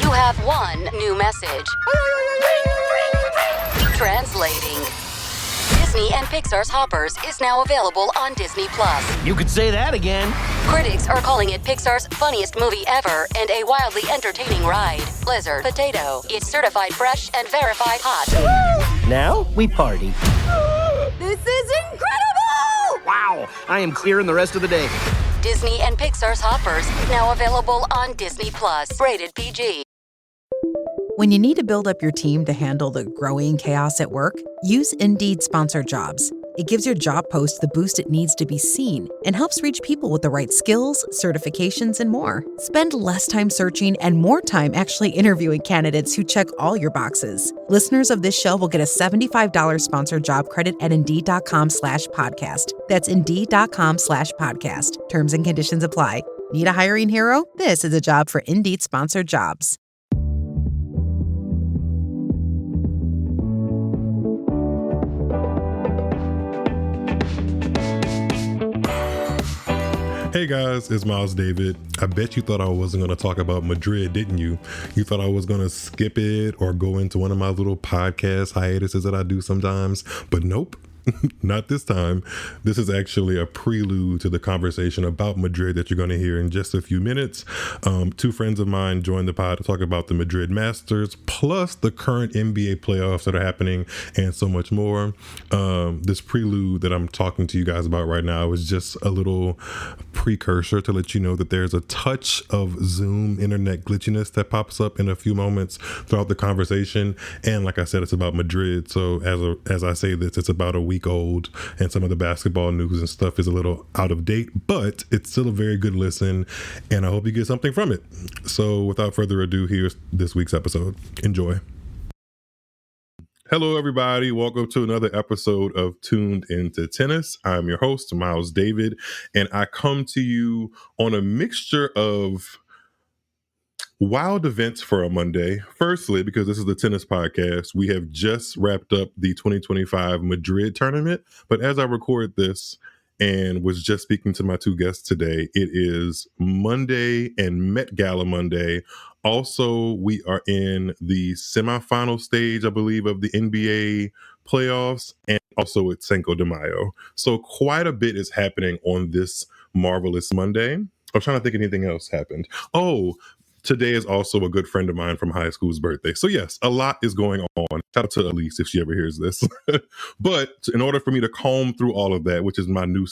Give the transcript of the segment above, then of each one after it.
You have one new message. Translating. Disney and Pixar's Hoppers is now available on Disney+. You could say that again. Critics are calling it Pixar's funniest movie ever and a wildly entertaining ride. Blizzard Potato. It's certified fresh and verified hot. Now we party. This is incredible! Wow, I am clearing the rest of the day. Disney and Pixar's Hoppers, now available on Disney+. Rated PG. When you need to build up your team to handle the growing chaos at work, use Indeed Sponsored Jobs. It gives your job post the boost it needs to be seen and helps reach people with the right skills, certifications, and more. Spend less time searching and more time actually interviewing candidates who check all your boxes. Listeners of this show will get a $75 sponsored job credit at Indeed.com/podcast. That's Indeed.com/podcast. Terms and conditions apply. Need a hiring hero? This is a job for Indeed Sponsored Jobs. Hey guys, it's Myles David. I bet you thought I wasn't going to talk about Madrid, didn't you? You thought I was going to skip it or go into one of my little podcast hiatuses that I do sometimes, but nope. Not this time. This is actually a prelude to the conversation about Madrid that you're going to hear in just a few minutes. Two friends of mine joined the pod to talk about the Madrid Masters, plus the current NBA playoffs that are happening and so much more. This prelude that I'm talking to you guys about right now is just a little precursor to let you know that there's a touch of Zoom internet glitchiness that pops up in a few moments throughout the conversation. And like I said, it's about Madrid. So as I say this, it's about a week old and some of the basketball news and stuff is a little out of date, but it's still a very good listen and I hope you get something from it. So without further ado, here's this week's episode. Enjoy. Hello everybody, welcome to another episode of Tuned Into Tennis. I'm your host, Myles David, and I come to you on a mixture of wild events for a Monday. Firstly, because this is the tennis podcast, we have just wrapped up the 2025 Madrid tournament. But as I record this and was just speaking to my two guests today, it is Monday and Met Gala Monday. Also, we are in the semifinal stage, I believe, of the NBA playoffs, and also it's Cinco de Mayo. So quite a bit is happening on this marvelous Monday. I'm trying to think anything else happened. Oh, today is also a good friend of mine from high school's birthday. So yes, a lot is going on. Shout out to Elise if she ever hears this. But in order for me to comb through all of that, which is my new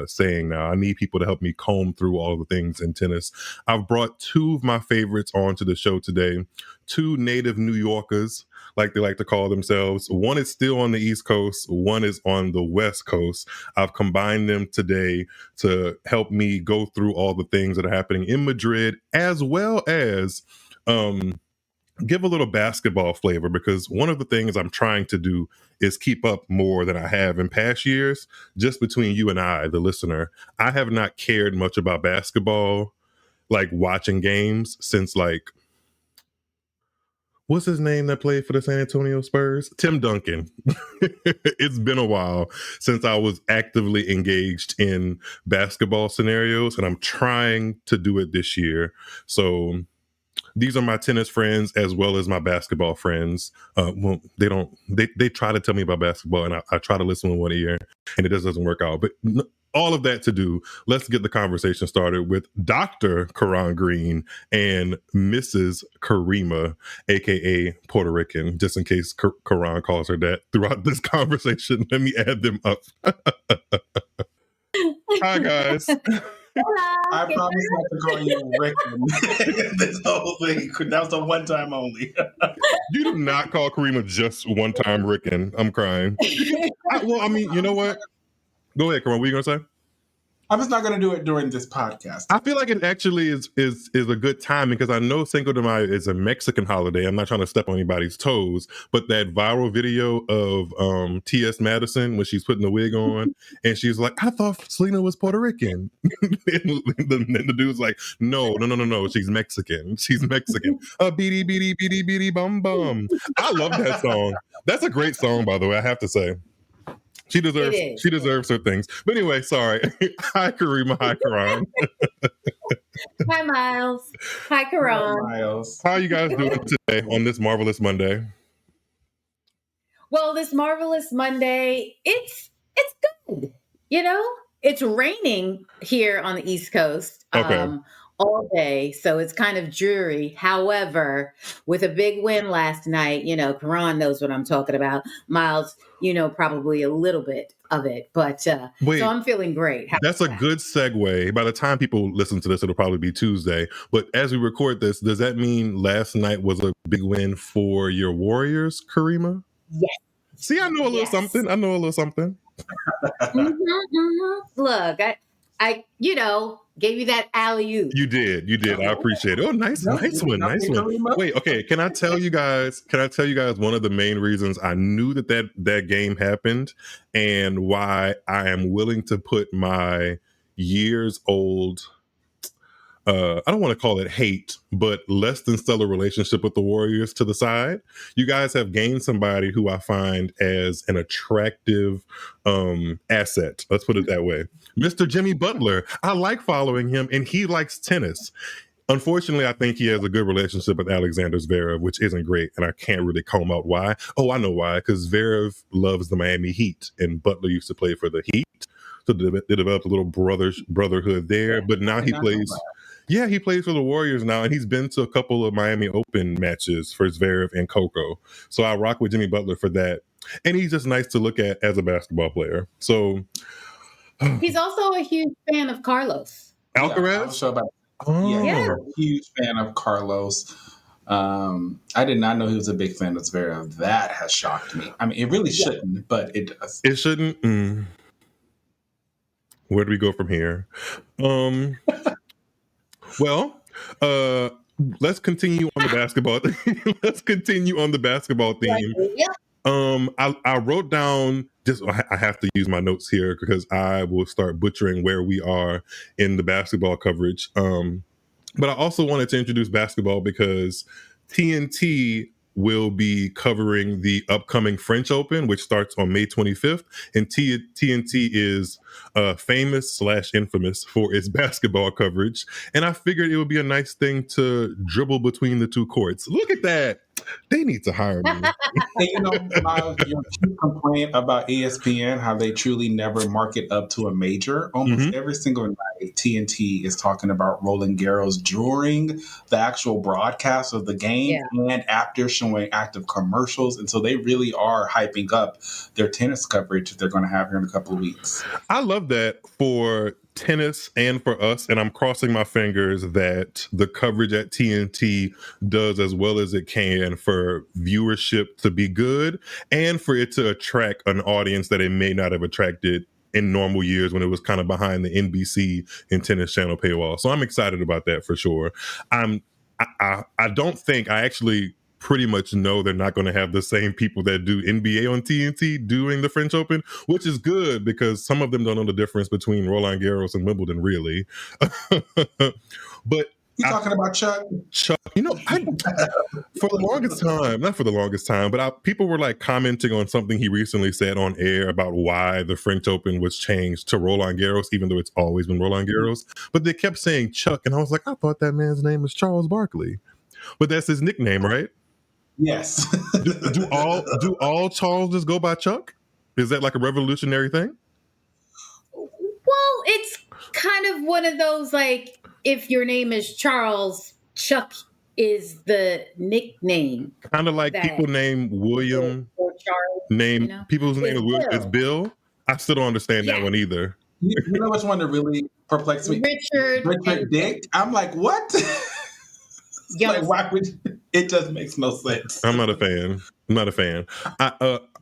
saying now, I need people to help me comb through all of the things in tennis. I've brought two of my favorites onto the show today. Two native New Yorkers, like they like to call themselves. One is still on the East Coast. One is on the West Coast. I've combined them today to help me go through all the things that are happening in Madrid, as well as give a little basketball flavor, because one of the things I'm trying to do is keep up more than I have in past years. Just between you and I, the listener, I have not cared much about basketball, like watching games, since like, what's his name that played for the San Antonio Spurs? Tim Duncan. It's been a while since I was actively engaged in basketball scenarios, and I'm trying to do it this year. So these are my tennis friends as well as my basketball friends. Well, they try to tell me about basketball, and I try to listen with one ear, and it just doesn't work out. But all of that to do, let's get the conversation started with Dr. Quran Green and Mrs. Kariemah, aka Puerto Rican, just in case Quran calls her that throughout this conversation. Let me add them up. Hi, guys. I promise not to call you Rickon. This whole thing, that was a one time only. You do not call Kariemah just one time Rickon. I'm crying. Well, I mean, you know what? Go ahead, Karan. What are you going to say? I'm just not going to do it during this podcast. I feel like it actually is a good time, because I know Cinco de Mayo is a Mexican holiday. I'm not trying to step on anybody's toes, but that viral video of T.S. Madison when she's putting the wig on and she's like, I thought Selena was Puerto Rican. And the dude's like, no, she's Mexican. She's Mexican. Beady, beady, beady, beady, bum, bum. I love that song. That's a great song, by the way, I have to say. She deserves her things. But anyway, sorry. Hi, Kariemah. Hi, Quran. Hi, Myles. Hi, Quran. Myles. How are you guys doing today on this marvelous Monday? Well, this marvelous Monday, it's good. You know, it's raining here on the East Coast Okay. all day, so it's kind of dreary. However, with a big win last night, Quran knows what I'm talking about. Myles, probably a little bit of it, but so Wait, I'm feeling great. that's a good segue. By the time people listen to this, it'll probably be Tuesday. But as we record this, does that mean last night was a big win for your Warriors, Kariemah? Yes. See, I know a little something. Look, I gave you that alley oop. You did. I appreciate it. Oh, nice one. Kariemah. Wait, okay. Can I tell you guys one of the main reasons I knew that game happened and why I am willing to put my years old I don't want to call it hate, but less than stellar relationship with the Warriors to the side. You guys have gained somebody who I find as an attractive asset. Let's put it that way. Mr. Jimmy Butler. I like following him, and he likes tennis. Unfortunately, I think he has a good relationship with Alexander Zverev, which isn't great, and I can't really comb out why. Oh, I know why, because Zverev loves the Miami Heat, and Butler used to play for the Heat. So they developed a little brotherhood there, but now he plays. Yeah, he plays for the Warriors now, and he's been to a couple of Miami Open matches for Zverev and Coco. So I rock with Jimmy Butler for that. And he's just nice to look at as a basketball player. So he's also a huge fan of Carlos Alcaraz? Yeah, huge fan of Carlos. I did not know he was a big fan of Zverev. That has shocked me. I mean, it really shouldn't, but it does. It shouldn't? Where do we go from here? Well, let's continue on the basketball. Let's continue on the basketball theme. I wrote down just. I have to use my notes here because I will start butchering where we are in the basketball coverage. But I also wanted to introduce basketball because TNT will be covering the upcoming French Open, which starts on May 25th. And TNT is famous/infamous for its basketball coverage. And I figured it would be a nice thing to dribble between the two courts. Look at that. They need to hire me. And your complaint about ESPN, how they truly never mark it up to a major. Almost every single night, TNT is talking about Roland Garros during the actual broadcast of the game and after, showing active commercials. And so they really are hyping up their tennis coverage that they're going to have here in a couple of weeks. I love that for tennis and for us, and I'm crossing my fingers that the coverage at TNT does as well as it can for viewership to be good and for it to attract an audience that it may not have attracted in normal years when it was kind of behind the NBC and Tennis Channel paywall. So I'm excited about that for sure. I actually pretty much know they're not going to have the same people that do NBA on TNT doing the French Open, which is good because some of them don't know the difference between Roland Garros and Wimbledon, really. But you talking about Chuck? For the longest time, not for the longest time, but people were like commenting on something he recently said on air about why the French Open was changed to Roland Garros, even though it's always been Roland Garros. But they kept saying Chuck, and I was like, I thought that man's name was Charles Barkley. But that's his nickname, right? Yes. do all Charleses go by Chuck? Is that like a revolutionary thing? Well, it's kind of one of those, like, if your name is Charles, Chuck is the nickname. Kind of like people named William or Charles. People's name is Bill. I still don't understand that one either. You know which one that really perplexed me? Richard Dick. I'm like, what? Like, why would it just makes no sense. I'm not a fan.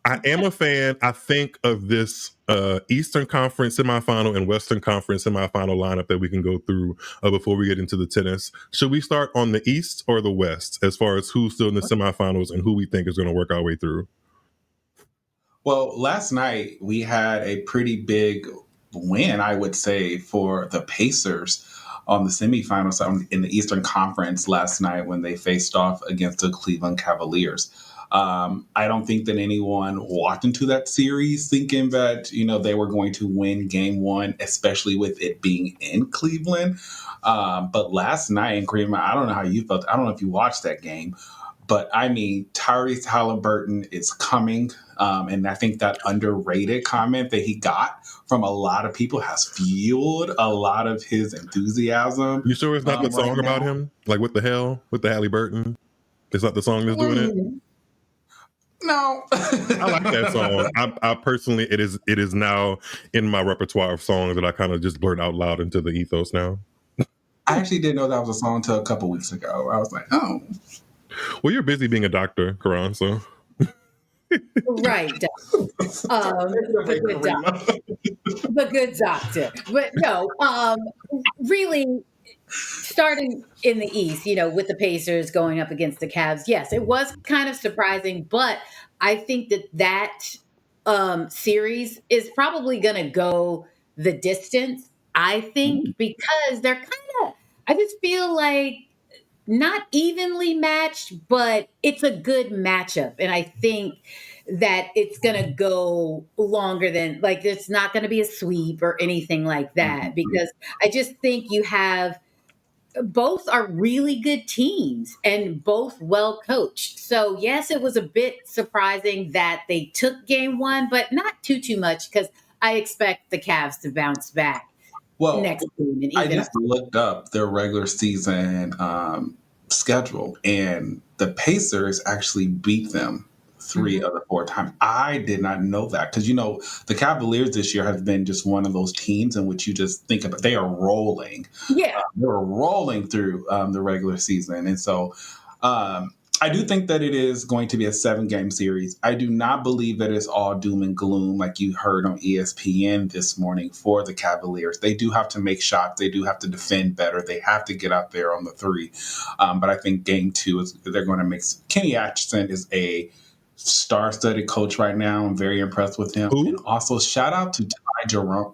I am a fan. I think of this Eastern Conference semifinal and Western Conference semifinal lineup that we can go through before we get into the tennis. Should we start on the East or the West as far as who's still in the semifinals and who we think is going to work our way through? Well, last night we had a pretty big win, I would say, for the Pacers on the semifinals in the Eastern Conference last night when they faced off against the Cleveland Cavaliers. I don't think that anyone walked into that series thinking that, they were going to win game one, especially with it being in Cleveland. But last night in Kariemah, I don't know how you felt. I don't know if you watched that game, but I mean, Tyrese Halliburton is coming. And I think that underrated comment that he got from a lot of people has fueled a lot of his enthusiasm. You sure it's not the song right about now. him? Like, what the hell? With the Halliburton? It's not the song that's doing it? No. I like that song. I personally, it is now in my repertoire of songs that I kind of just blurt out loud into the ethos now. I actually didn't know that was a song until a couple weeks ago. I was like, oh. Well, you're busy being a doctor, Quran, so. Right. The good doctor. The good doctor. But no, really starting in the East, with the Pacers going up against the Cavs, yes, it was kind of surprising, but I think that series is probably going to go the distance, I think, because they're I just feel like not evenly matched, but it's a good matchup. And I think that it's going to go longer than, like, it's not going to be a sweep or anything like that, because I just think you have both are really good teams and both well coached. So yes, it was a bit surprising that they took game one, but not too much, because I expect the Cavs to bounce back next game. And I just looked up their regular season schedule, and the Pacers actually beat them 3 of the 4 times. I did not know that, because the Cavaliers this year have been just one of those teams in which you just think about they are rolling. Yeah, they were rolling through the regular season, and so. I do think that it is going to be a 7-game series. I do not believe that it's all doom and gloom like you heard on ESPN this morning for the Cavaliers. They do have to make shots. They do have to defend better. They have to get out there on the 3. But I think game 2 is they're going to make. Kenny Atchison is a star-studded coach right now. I'm very impressed with him. Who? And also shout out to Ty Jerome,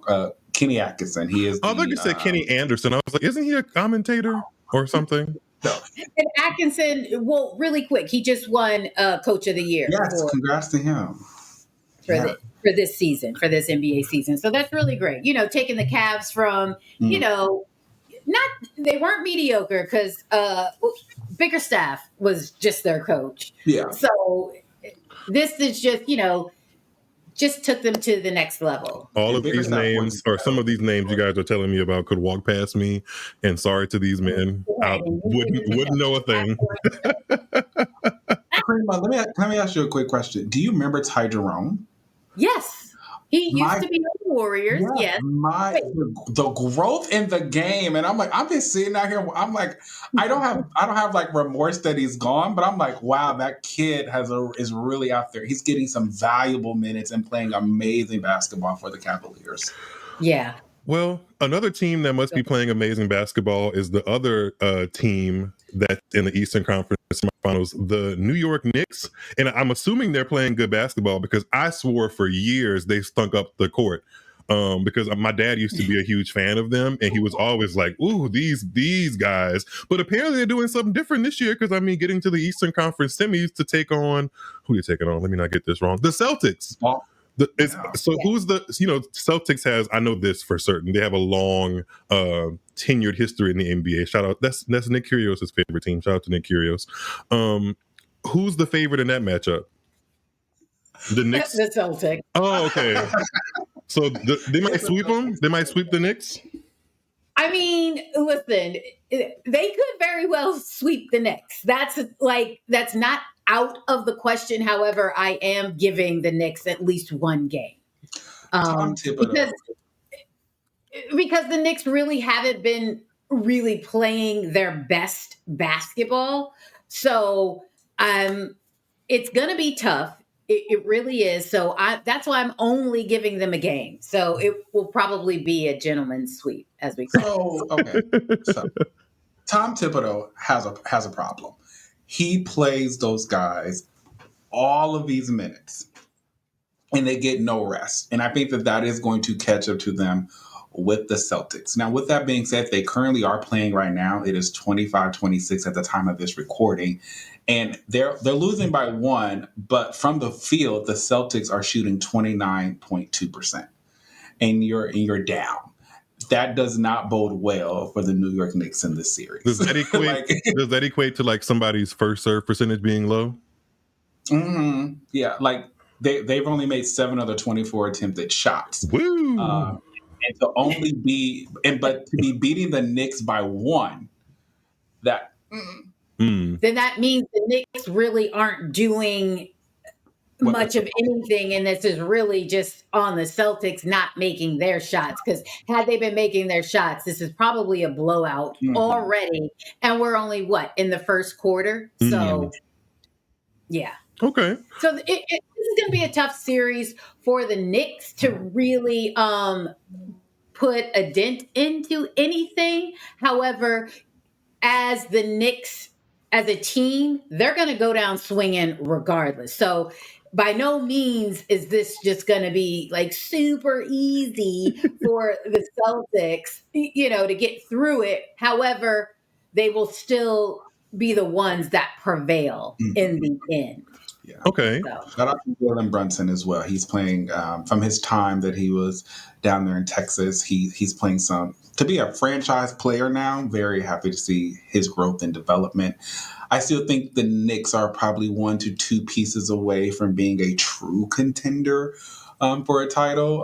Kenny Atkinson. He is. I thought you said Kenny Anderson. I was like, isn't he a commentator or something? No. And Atkinson, well, really quick, he just won Coach of the Year. Yes, congrats to him. For this season, for this NBA season. So that's really great. Taking the Cavs from, not they weren't mediocre, because Bickerstaff was just their coach. Yeah. So this is just took them to the next level. All of these names, or some of these names you guys are telling me about, could walk past me, and sorry to these men, I wouldn't know a thing. Let me ask you a quick question. Do you remember Ty Jerome? Yes. He used to be on the Warriors. Yes. The growth in the game, and I'm just sitting out here. I'm like, I don't have like remorse that he's gone, but I'm like, wow, that kid is really out there. He's getting some valuable minutes and playing amazing basketball for the Cavaliers. Yeah. Well, another team that must be playing amazing basketball is the other team that's in the Eastern Conference Finals, the New York Knicks. And I'm assuming they're playing good basketball, because I swore for years they stunk up the court. Because my dad used to be a huge fan of them, and he was always like, ooh, these guys. But apparently they're doing something different this year, because, getting to the Eastern Conference semis to take on, who are you taking on? Let me not get this wrong. The Celtics. Who's the, Celtics has, I know this for certain, they have a long tenured history in the NBA. Shout out, that's Nick Kyrgios' favorite team. Shout out to Nick Kyrgios. Who's the favorite in that matchup? The Knicks? The Celtics. Oh, okay. So they might sweep them? They might sweep the Knicks? I mean, listen, they could very well sweep the Knicks. That's not out of the question. However, I am giving the Knicks at least one game. Because the Knicks really haven't been really playing their best basketball. So it's going to be tough. It really is. So that's why I'm only giving them a game. So it will probably be a gentleman's sweep, as we call it. Okay. So Tom Thibodeau has a problem. He plays those guys all of these minutes, and they get no rest. And I think that is going to catch up to them with the Celtics. Now, with that being said, they currently are playing right now. It is 25-26 at the time of this recording. And they're losing by 1, but from the field, the Celtics are shooting 29.2%. And you're down. That does not bode well for the New York Knicks in this series. Does that equate? Does that equate to like somebody's first serve percentage being low? Mm-hmm. Yeah, like they've only made 7 of the 24 attempted shots. Woo! And to only be but to be beating the Knicks by 1, that then that means the Knicks really aren't doing much of anything, and this is really just on the Celtics not making their shots, because had they been making their shots, this is probably a blowout already, and we're only in the first quarter. So yeah, okay, so this is going to be a tough series for the Knicks to really put a dent into anything. However, as the Knicks as a team, they're going to go down swinging regardless. So by no means is this just going to be like super easy for the Celtics, to get through it. However, they will still be the ones that prevail in the end. Yeah. Okay. So. Shout out to Jalen Brunson as well. He's playing from his time that he was down there in Texas. He's playing to be a franchise player now. Very happy to see his growth and development. I still think the Knicks are probably 1 to 2 pieces away from being a true contender for a title.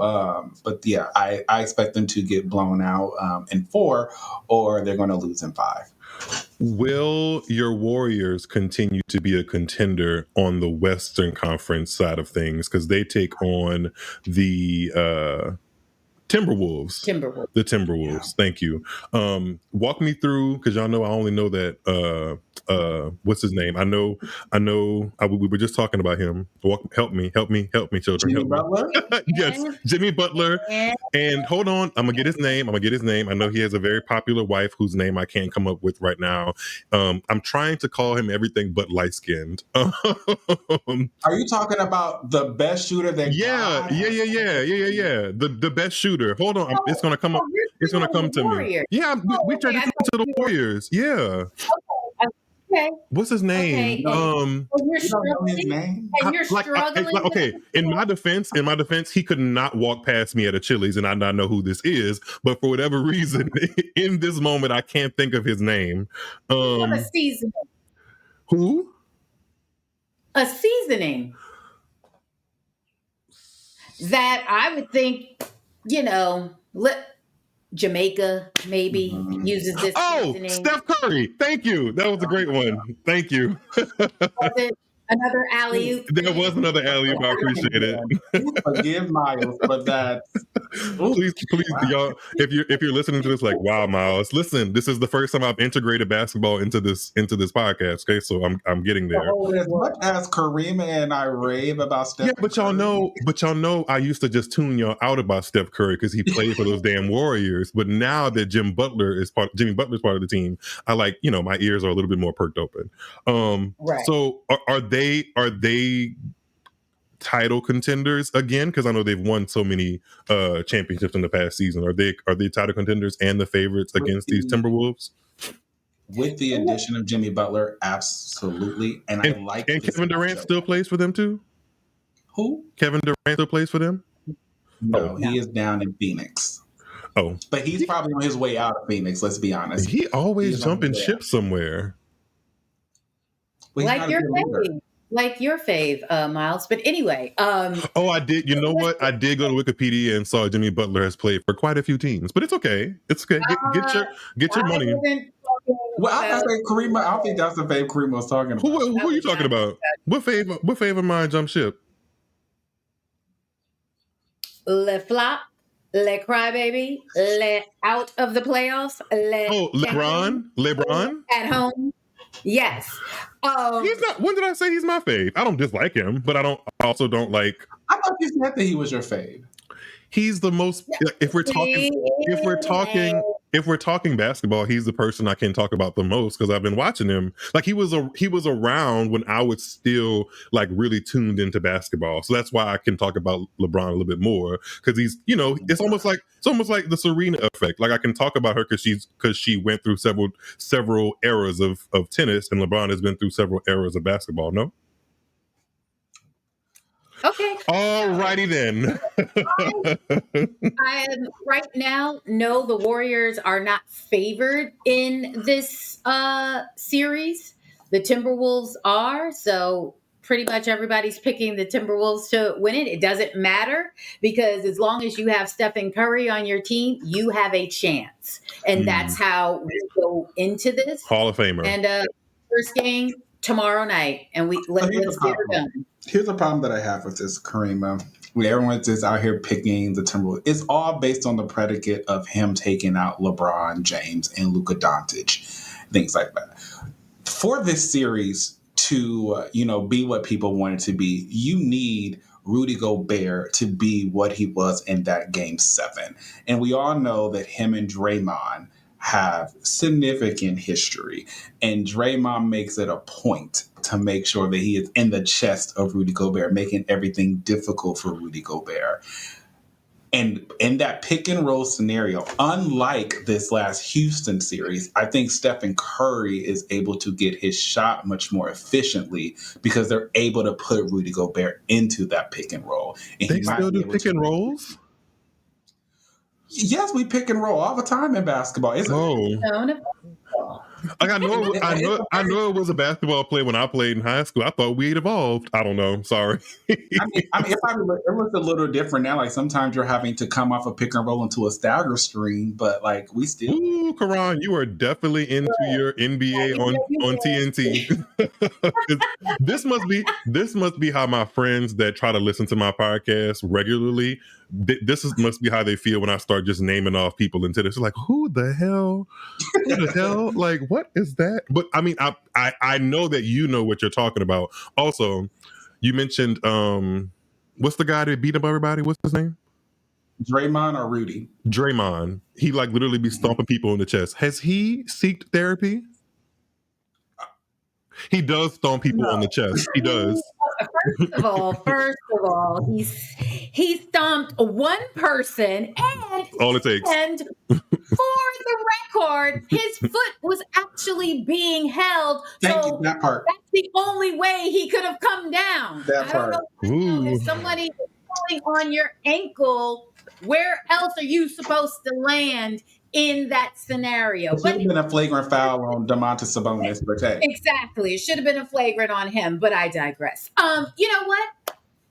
But yeah, I expect them to get blown out in 4, or they're going to lose in 5. Will your Warriors continue to be a contender on the Western Conference side of things? Because they take on the Timberwolves. The Timberwolves. Yeah. Thank you. Walk me through, because y'all know I only know that what's his name? I know we were just talking about him. Help me, children. Jimmy Butler? Yes, Jimmy Butler. And hold on, I'm gonna get his name. I know he has a very popular wife whose name I can't come up with right now. I'm trying to call him everything but light skinned. Are you talking about the best shooter that Yeah. The best shooter. Hold on, it's gonna come up. It's gonna come to me. Yeah, we turned it into the Warriors. Yeah. Okay. What's his name? You're struggling. Okay. In my defense, he could not walk past me at a Chili's, and I not know who this is. But for whatever reason, in this moment, I can't think of his name. A seasoning. Who? A seasoning that I would think, Jamaica maybe uses this. Seasoning. Steph Curry. Thank you. That was a great one. Thank you. Another alley-oop. There was another alley-oop. I appreciate it. Forgive Myles for that. Please, y'all. If you're listening to this, like, wow, Myles, listen. This is the first time I've integrated basketball into this podcast. Okay, so I'm getting there. As much as Kariemah and I rave about Steph. Yeah, but y'all know, I used to just tune y'all out about Steph Curry because he played for those damn Warriors. But now that Jimmy Butler is part of the team, I my ears are a little bit more perked open. Right. So are they title contenders again? Because I know they've won so many championships in the past season. Are they title contenders and the favorites against these Timberwolves? With the addition of Jimmy Butler, absolutely. And Kevin Durant still plays for them too? Who? Kevin Durant still plays for them? No, he is down in Phoenix. Oh. But he's probably on his way out of Phoenix, let's be honest. He always jumping ship somewhere. Like your fave, Myles. But anyway. I did. You know what? I did go to Wikipedia and saw Jimmy Butler has played for quite a few teams. But it's okay. It's okay. Get your money. Well, I say Kariemah. I don't think that's the fave Kariemah was talking about. Who are you talking about? What fave of mine jump ship? Le flop. Le crybaby. Le out of the playoffs. LeBron? At home. Yes. He's not. When did I say he's my fave? I don't dislike him, but I also don't like. I thought you said that he was your fave. He's the most. If we're talking if we're talking basketball, he's the person I can talk about the most because I've been watching him. Like he was around when I was still like really tuned into basketball. So that's why I can talk about LeBron a little bit more because he's, you know, it's almost like the Serena effect. Like I can talk about her because she went through several eras of tennis, and LeBron has been through several eras of basketball. No. Okay. Alrighty then. I am right now. No, the Warriors are not favored in this series. The Timberwolves are. So pretty much everybody's picking the Timberwolves to win it. It doesn't matter because as long as you have Stephen Curry on your team, you have a chance. And that's how we go into this. Hall of Famer. And first game tomorrow night. And let's get it done. Here's a problem that I have with this, Kariemah. When everyone's just out here picking the Timberwolves, it's all based on the predicate of him taking out LeBron James and Luka Doncic, things like that. For this series to, be what people want it to be, you need Rudy Gobert to be what he was in that Game 7. And we all know that him and Draymond have significant history. And Draymond makes it a point to make sure that he is in the chest of Rudy Gobert, making everything difficult for Rudy Gobert. And in that pick and roll scenario, unlike this last Houston series, I think Stephen Curry is able to get his shot much more efficiently because they're able to put Rudy Gobert into that pick and roll. And they still do pick and rolls? Yes, we pick and roll all the time in basketball. Like I know it was a basketball play when I played in high school. I thought we had evolved. I don't know. Sorry. I mean, it looks a little different now. Like sometimes you're having to come off a pick and roll into a stagger screen, but like we still. Ooh, Quran, you are definitely into your NBA on TNT. This must be how my friends that try to listen to my podcast regularly. Must be how they feel when I start just naming off people into this. Like, who the hell? Like, what is that? But I mean, I know that you know what you're talking about. Also, you mentioned what's the guy that beat up everybody? What's his name? Draymond or Rudy? Draymond. He like literally be stomping people in the chest. Has he sought therapy? He does stomp people on the chest. He does. First of all, he stomped one person, and all it takes. And for the record, his foot was actually being held. Thank you, that part. That's the only way he could have come down. That part. I don't know if somebody is pulling on your ankle, where else are you supposed to land in that scenario? It should have been a flagrant foul on Domantas Sabonis, but hey. Exactly. It should have been a flagrant on him, but I digress. You know what?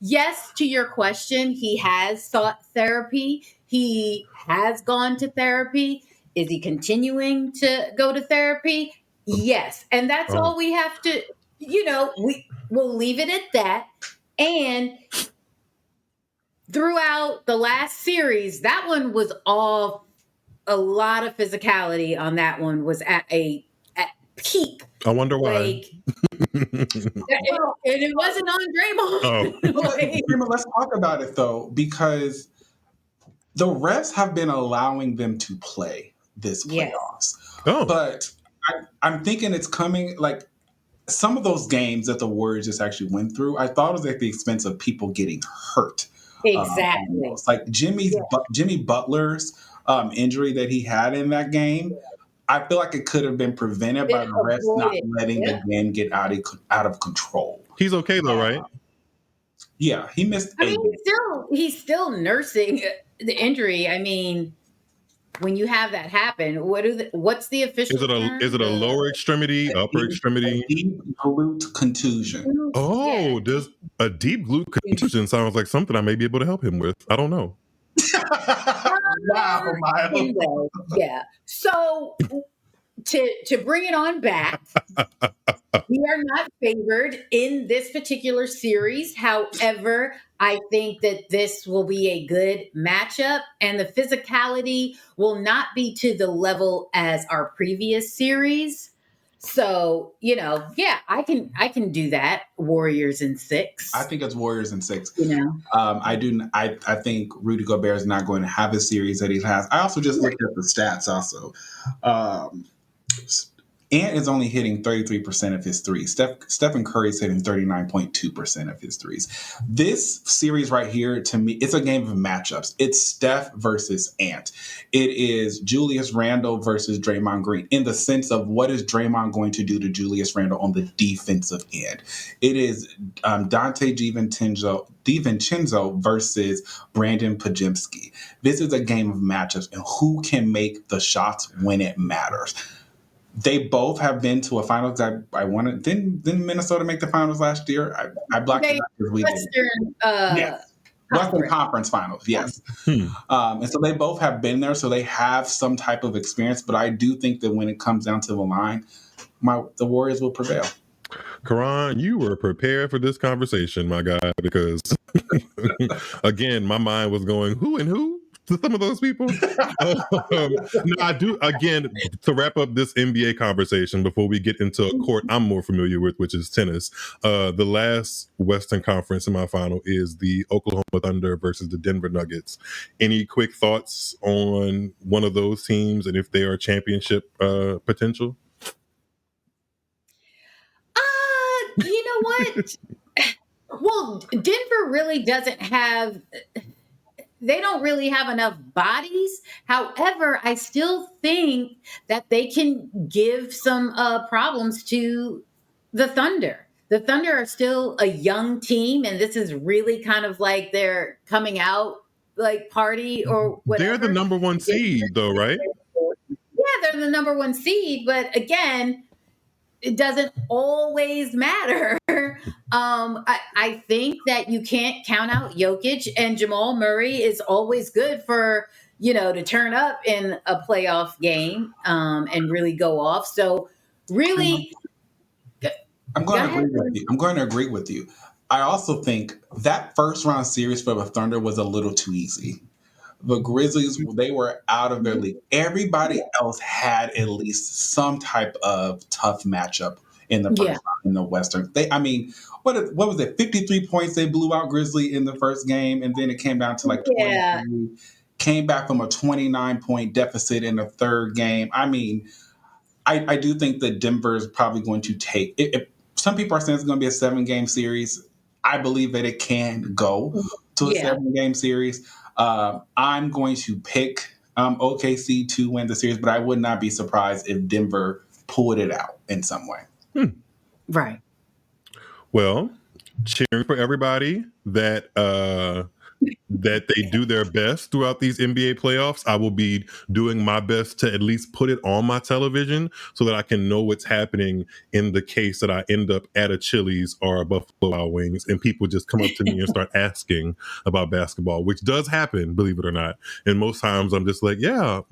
Yes, to your question, he has sought therapy. He has gone to therapy. Is he continuing to go to therapy? Yes. And that's all we have to, we'll leave it at that. And throughout the last series, that one was all a lot of physicality on that one was at peak. I wonder why. And it wasn't on Draymond. Let's talk about it though, because the refs have been allowing them to play this playoffs. But I'm thinking it's coming, like some of those games that the Warriors just actually went through, I thought it was at the expense of people getting hurt. Exactly. Like Jimmy Butler's injury that he had in that game, I feel like it could have been prevented by the refs not letting the game get out of control. He's okay though, right? Yeah, he missed. He's still nursing the injury. I mean, when you have that happen, what's the official term? Is it a lower extremity, upper extremity? Deep glute contusion. Oh, does a deep glute contusion sounds like something I may be able to help him with. I don't know. Wow, Myles. Yeah. So to bring it on back, we are not favored in this particular series. However, I think that this will be a good matchup, and the physicality will not be to the level as our previous series. So, yeah, I can do that. Warriors in 6. I think it's Warriors in 6. You know. I think Rudy Gobert is not going to have a series that he has. I also just looked at the stats also. Um, Ant is only hitting 33% of his threes. Stephen Curry is hitting 39.2% of his threes. This series right here, to me, it's a game of matchups. It's Steph versus Ant. It is Julius Randle versus Draymond Green in the sense of what is Draymond going to do to Julius Randle on the defensive end. It is Dante DiVincenzo versus Brandon Podziemski. This is a game of matchups and who can make the shots when it matters. They both have been to a finals. I wanted. Didn't Minnesota make the finals last year? I blocked it out because we Western yes. Western Conference Finals, yes. And so they both have been there, so they have some type of experience. But I do think that when it comes down to the line, the Warriors will prevail. Quran, you were prepared for this conversation, my guy, because again, my mind was going, who and who? To some of those people. No, I do. Again, to wrap up this NBA conversation before we get into a court I'm more familiar with, which is tennis. The last Western Conference semifinal is the Oklahoma Thunder versus the Denver Nuggets. Any quick thoughts on one of those teams and if they are championship potential? You know what? Well, Denver really doesn't have. They don't really have enough bodies. However, I still think that they can give some problems to the Thunder. The Thunder are still a young team, and this is really kind of like their coming out like party or whatever. They're the number one seed, though, right? Yeah, they're the number one seed, but again, it doesn't always matter. I think that you can't count out Jokic, and Jamal Murray is always good for, to turn up in a playoff game and really go off. So really, I'm going to agree with you. I also think that first round series for the Thunder was a little too easy. The Grizzlies, they were out of their league. Everybody else had at least some type of tough matchup in the first round in the Western. What was it? 53 points they blew out Grizzly in the first game, and then it came down to like 23. Came back from a 29-point deficit in the third game. I do think that Denver is probably going to take it. If some people are saying it's going to be a 7-game series, I believe that it can go to a 7-game series. I'm going to pick OKC to win the series, but I would not be surprised if Denver pulled it out in some way. Right. Well, cheering for everybody that they do their best throughout these NBA playoffs. I will be doing my best to at least put it on my television so that I can know what's happening in the case that I end up at a Chili's or a Buffalo Wild Wings and people just come up to me and start asking about basketball, which does happen, believe it or not. And most times I'm just like, yeah,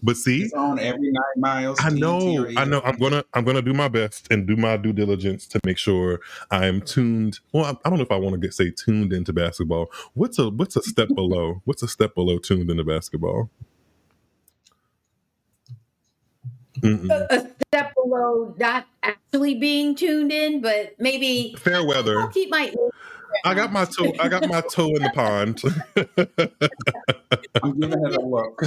But see, it's on every night, Myles. I know. I'm gonna do my best and do my due diligence to make sure I am tuned. Well, I don't know if I want to say tuned into basketball. What's a step below? What's a step below tuned into basketball? A step below not actually being tuned in, but maybe fair weather. I'll keep my ears. I got my toe in the pond. I'm giving it a look.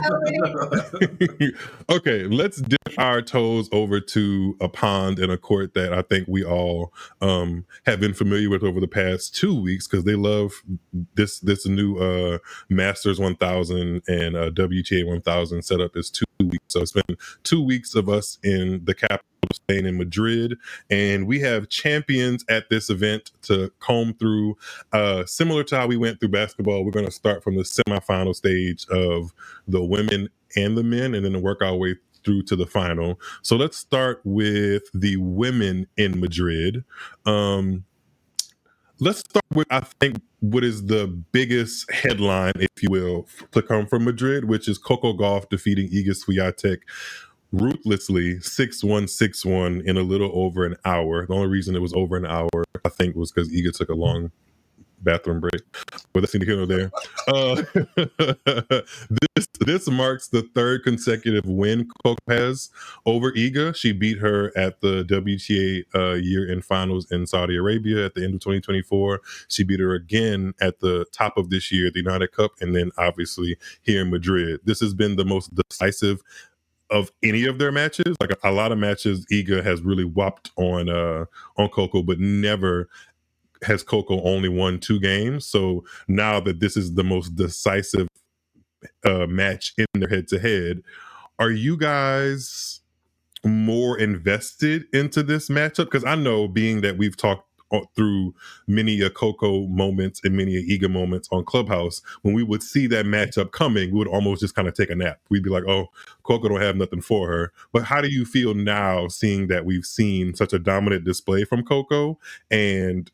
Okay, let's dip our toes over to a pond and a court that I think we all have been familiar with over the past 2 weeks because they love this new Masters 1000 and WTA 1000 setup is 2 weeks. So it's been 2 weeks of us in the capital of Spain in Madrid, and we have champions at this event to comb through. Similar to how we went through basketball, we're going to start from the semifinal stage of the women and the men, and then work our way through to the final. So let's start with the women in Madrid. Let's start with, I think, what is the biggest headline, if you will, to come from Madrid, which is Coco Gauff defeating Iga Swiatek ruthlessly 6-1, 6-1 in a little over an hour. The only reason it was over an hour, I think, was because Iga took a long bathroom break. But that's neither here nor there. This marks the third consecutive win Coco has over Iga. She beat her at the WTA year-end finals in Saudi Arabia at the end of 2024. She beat her again at the top of this year, the United Cup, and then obviously here in Madrid. This has been the most decisive of any of their matches. Like a lot of matches, Iga has really whopped on Coco, but never has Coco only won 2 games. So now that this is the most decisive match in their head-to-head, are you guys more invested into this matchup? Because I know, being that we've talked through many a Coco moments and many a Iga moments on Clubhouse, when we would see that matchup coming, we would almost just kind of take a nap. We'd be like, oh, Coco don't have nothing for her. But how do you feel now, seeing that we've seen such a dominant display from Coco, and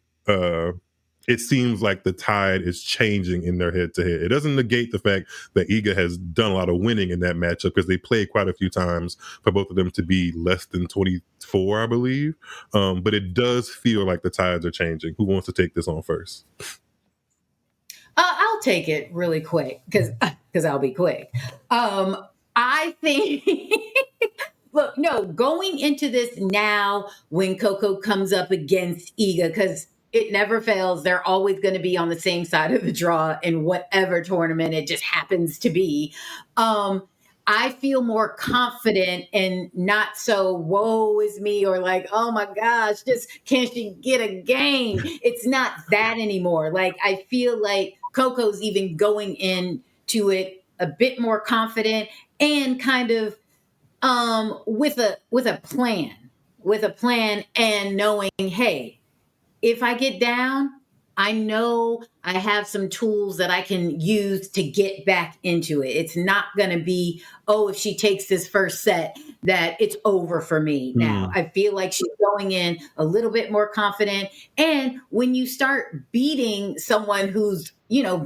it seems like the tide is changing in their head-to-head? It doesn't negate the fact that Iga has done a lot of winning in that matchup, because they played quite a few times for both of them to be less than 24, I believe. But it does feel like the tides are changing. Who wants to take this on first? I'll take it really quick because I'll be quick. I think look, no, going into this now, when Coco comes up against Iga, because it never fails, they're always going to be on the same side of the draw in whatever tournament it just happens to be. I feel more confident and not so woe is me, or like, oh my gosh, just can't she get a game? It's not that anymore. Like, I feel like Coco's even going into it a bit more confident and kind of with a plan and knowing, hey, if I get down, I know I have some tools that I can use to get back into it. It's not going to be, oh, if she takes this first set, that it's over for me now. I feel like she's going in a little bit more confident. And when you start beating someone who's,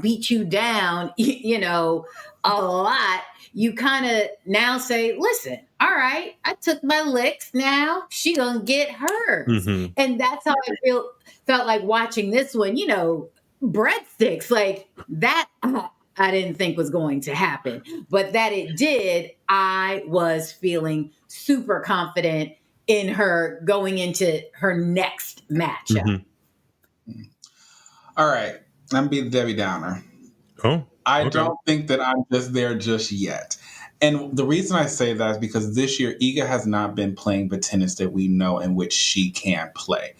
beat you down, a lot, you kind of now say, listen, all right, I took my licks. Now she gonna get hers. And that's how I felt like watching this one, breadsticks like that. I didn't think was going to happen, but that it did. I was feeling super confident in her going into her next matchup. All right, I'm being Debbie Downer. I don't think that I'm just there just yet. And the reason I say that is because this year, Iga has not been playing the tennis that we know in which she can play.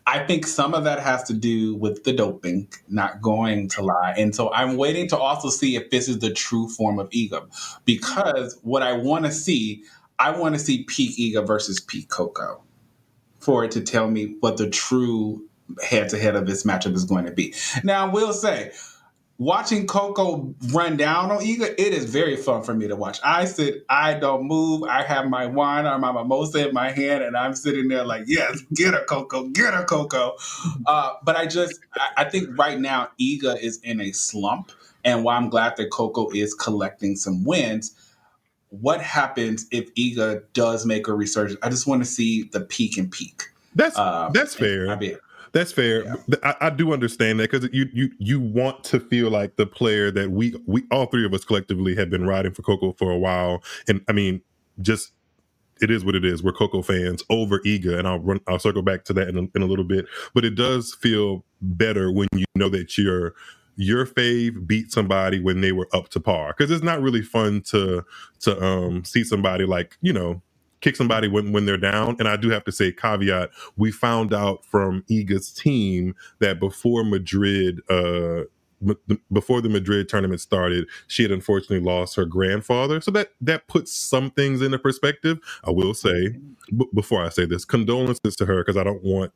I think some of that has to do with the doping, not going to lie. And so I'm waiting to also see if this is the true form of Iga. Because what I want to see peak Iga versus peak Coco, for it to tell me what the true head-to-head of this matchup is going to be. Now, I will say, watching Coco run down on Iga, it is very fun for me to watch. I sit, I don't move. I have my wine or my mimosa in my hand, and I'm sitting there like, yes, get her, Coco, get her, Coco. But I think right now Iga is in a slump, and while I'm glad that Coco is collecting some wins, what happens if Iga does make a resurgence? I just want to see the peak and peak. That's fair. That's fair. Yeah. I do understand that, because you want to feel like the player that we all three of us collectively have been riding for Coco for a while. And I mean, just, it is what it is. We're Coco fans over Iga, and I'll circle back to that in a little bit. But it does feel better when you know that your fave beat somebody when they were up to par, because it's not really fun to see somebody like, kick somebody when they're down. And I do have to say, caveat, we found out from Iga's team that before the Madrid tournament started, she had unfortunately lost her grandfather. So that puts some things into perspective. I will say, before I say this, condolences to her, because I don't want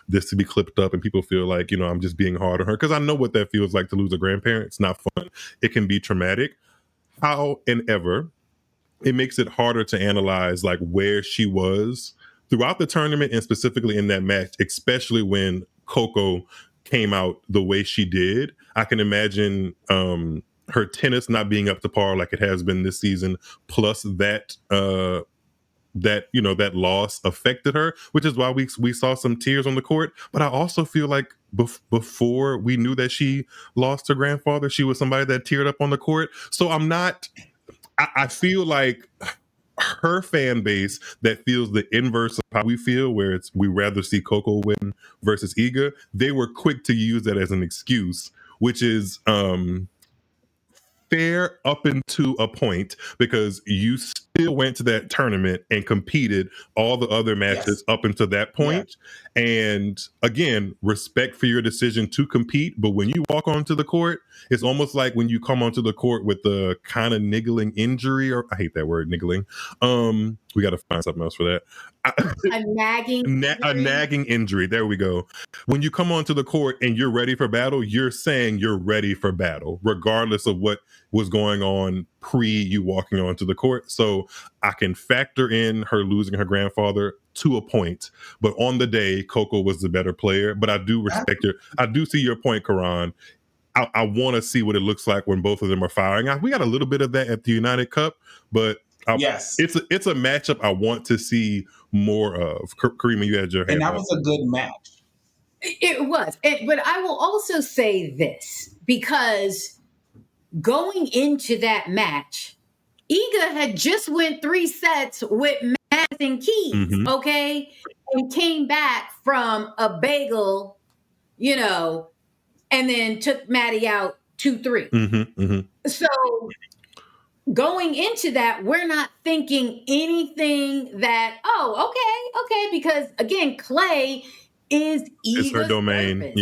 this to be clipped up and people feel like, I'm just being hard on her, because I know what that feels like to lose a grandparent. It's not fun. It can be traumatic. However, it makes it harder to analyze like where she was throughout the tournament, and specifically in that match, especially when Coco came out the way she did. I can imagine her tennis not being up to par like it has been this season, plus that loss affected her, which is why we saw some tears on the court. But I also feel like before we knew that she lost her grandfather, she was somebody that teared up on the court. So I feel like her fan base that feels the inverse of how we feel, where it's we rather see Coco win versus Iga, they were quick to use that as an excuse, which is fair up into a point, because you still went to that tournament and competed all the other matches up until that point. And again, respect for your decision to compete, but when you walk onto the court, it's almost like when you come onto the court with the kind of niggling injury, or I hate that word, niggling. We got to find something else for that. A nagging a nagging injury. There we go. When you come onto the court and you're ready for battle, you're saying you're ready for battle, regardless of what was going on pre you walking onto the court. So I can factor in her losing her grandfather to a point, but on the day, Coco was the better player. But I do respect her. I do see your point, Karan. I want to see what it looks like when both of them are firing. We got a little bit of that at the United Cup, but it's a matchup I want to see more of. Kariemah, you had your hand and that up. was a good match. It was. But I will also say this, because going into that match, Iga had just went 3 sets with Madison Keys, okay? And came back from a bagel, and then took Maddie out 2-3. So going into that, we're not thinking anything that, okay, because again, clay is It's her domain. surface.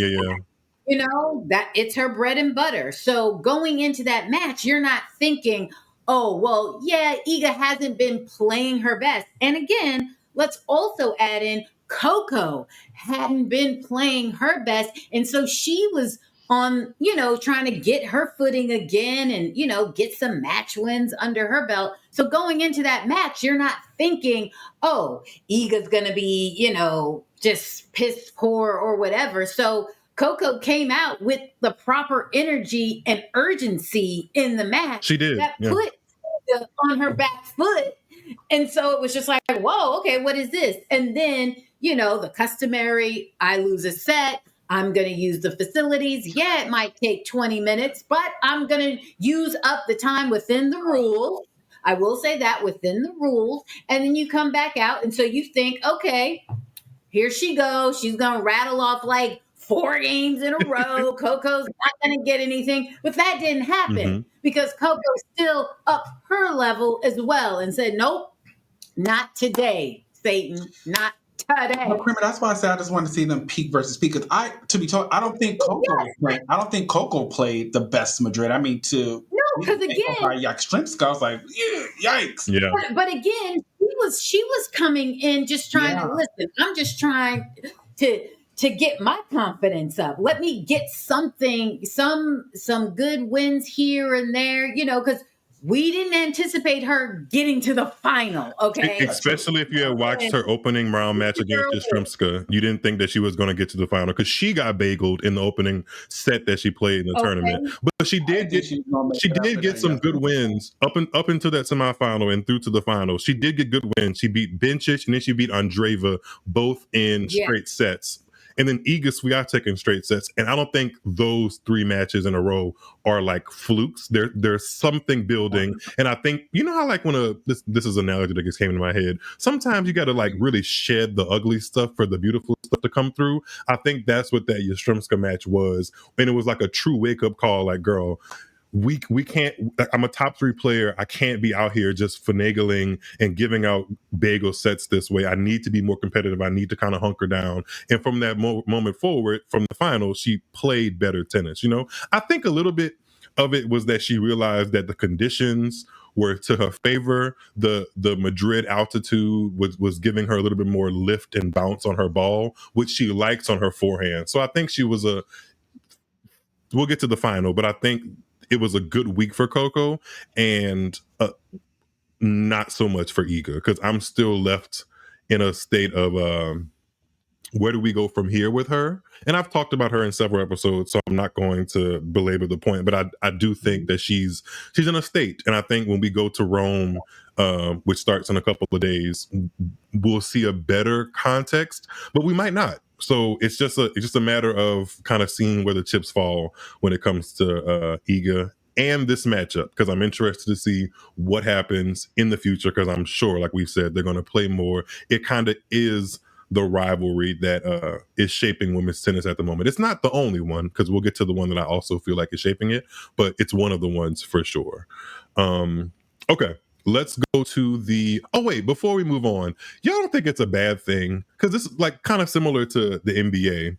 Yeah. That it's her bread and butter. So going into that match, you're not thinking, oh, well, yeah, Iga hasn't been playing her best. And again, let's also add in Coco hadn't been playing her best. And so she was on, trying to get her footing again and, get some match wins under her belt. So going into that match, you're not thinking, oh, Iga's going to be, just piss poor or whatever. So Coco came out with the proper energy and urgency in the match. She did. That put Iga on her back foot. And so it was just like, whoa, okay, what is this? And then, the customary, I lose a set, I'm going to use the facilities. Yeah, it might take 20 minutes, but I'm going to use up the time within the rules. I will say that, within the rules. And then you come back out. And so you think, okay, here she goes. She's going to rattle off like 4 games in a row. Coco's not going to get anything. But that didn't happen because Coco still upped her level as well and said, nope, not today, Satan, not today. Well, that's why I said I just want to see them peak versus peak. Because I don't think Coco played the best Madrid. I mean, because again, Yakstrimska, I was like, yikes. Yeah. But again, she was coming in just trying to listen. I'm just trying to get my confidence up. Let me get something, some good wins here and there, because we didn't anticipate her getting to the final, okay? Especially if you had watched her opening round match against Jastrzemska. You didn't think that she was going to get to the final because she got bageled in the opening set that she played in the tournament. But she did get some good wins up into that semifinal and through to the final. She did get good wins. She beat Bencic and then she beat Andreeva, both in straight sets. And then Iga Swiatek in straight sets. And I don't think those 3 matches in a row are like flukes. There's something building. And I think, how like when this is an analogy that just came into my head. Sometimes you got to like really shed the ugly stuff for the beautiful stuff to come through. I think that's what that Jastrzemska match was. And it was like a true wake up call. Like, girl, we can't, I'm a top 3 player. I can't be out here just finagling and giving out bagel sets this way. I need to be more competitive. I need to kind of hunker down. And from that moment forward, from the final, she played better tennis. I think a little bit of it was that she realized that the conditions were to her favor. The Madrid altitude was giving her a little bit more lift and bounce on her ball, which she likes on her forehand. So I think she was we'll get to the final, but I think it was a good week for Coco and not so much for Iga, because I'm still left in a state of where do we go from here with her? And I've talked about her in several episodes, so I'm not going to belabor the point, but I do think that she's in a state. And I think when we go to Rome, which starts in a couple of days, we'll see a better context, but we might not. So it's just a matter of kind of seeing where the chips fall when it comes to Iga and this matchup, because I'm interested to see what happens in the future, because I'm sure, like we've said, they're going to play more. It kind of is the rivalry that is shaping women's tennis at the moment. It's not the only one, because we'll get to the one that I also feel like is shaping it, but it's one of the ones for sure. Okay, let's go to the. Oh wait, before we move on, y'all don't think it's a bad thing, because this is like kind of similar to the NBA.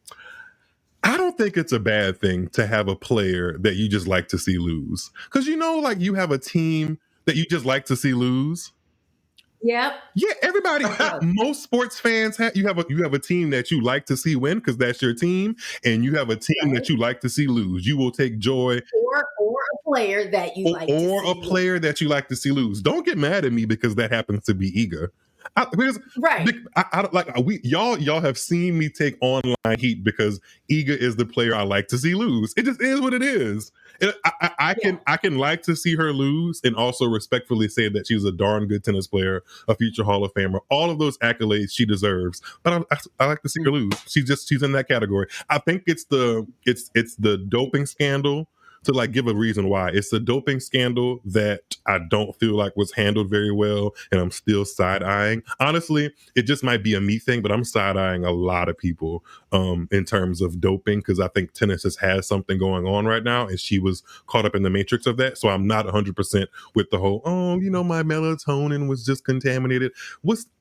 I don't think it's a bad thing to have a player that you just like to see lose, because like you have a team that you just like to see lose. Yep. Yeah, everybody, most sports fans you have a team that you like to see win because that's your team, and you have a team that you like to see lose. You will take joy, or a player that you like, or a player that you like to see lose. Don't get mad at me because that happens to be Iga. Right. Y'all have seen me take online heat because Iga is the player I like to see lose. It just is what it is. I can like to see her lose and also respectfully say that she's a darn good tennis player, a future Hall of Famer, all of those accolades she deserves. But I like to see her lose. She's in that category. I think it's the doping scandal. To like give a reason why, it's the doping scandal that I don't feel like was handled very well, and I'm still side eyeing. Honestly, it just might be a me thing, but I'm side eyeing a lot of people in terms of doping, because I think tennis has something going on right now, and she was caught up in the matrix of that. So I'm not 100% with the whole my melatonin was just contaminated.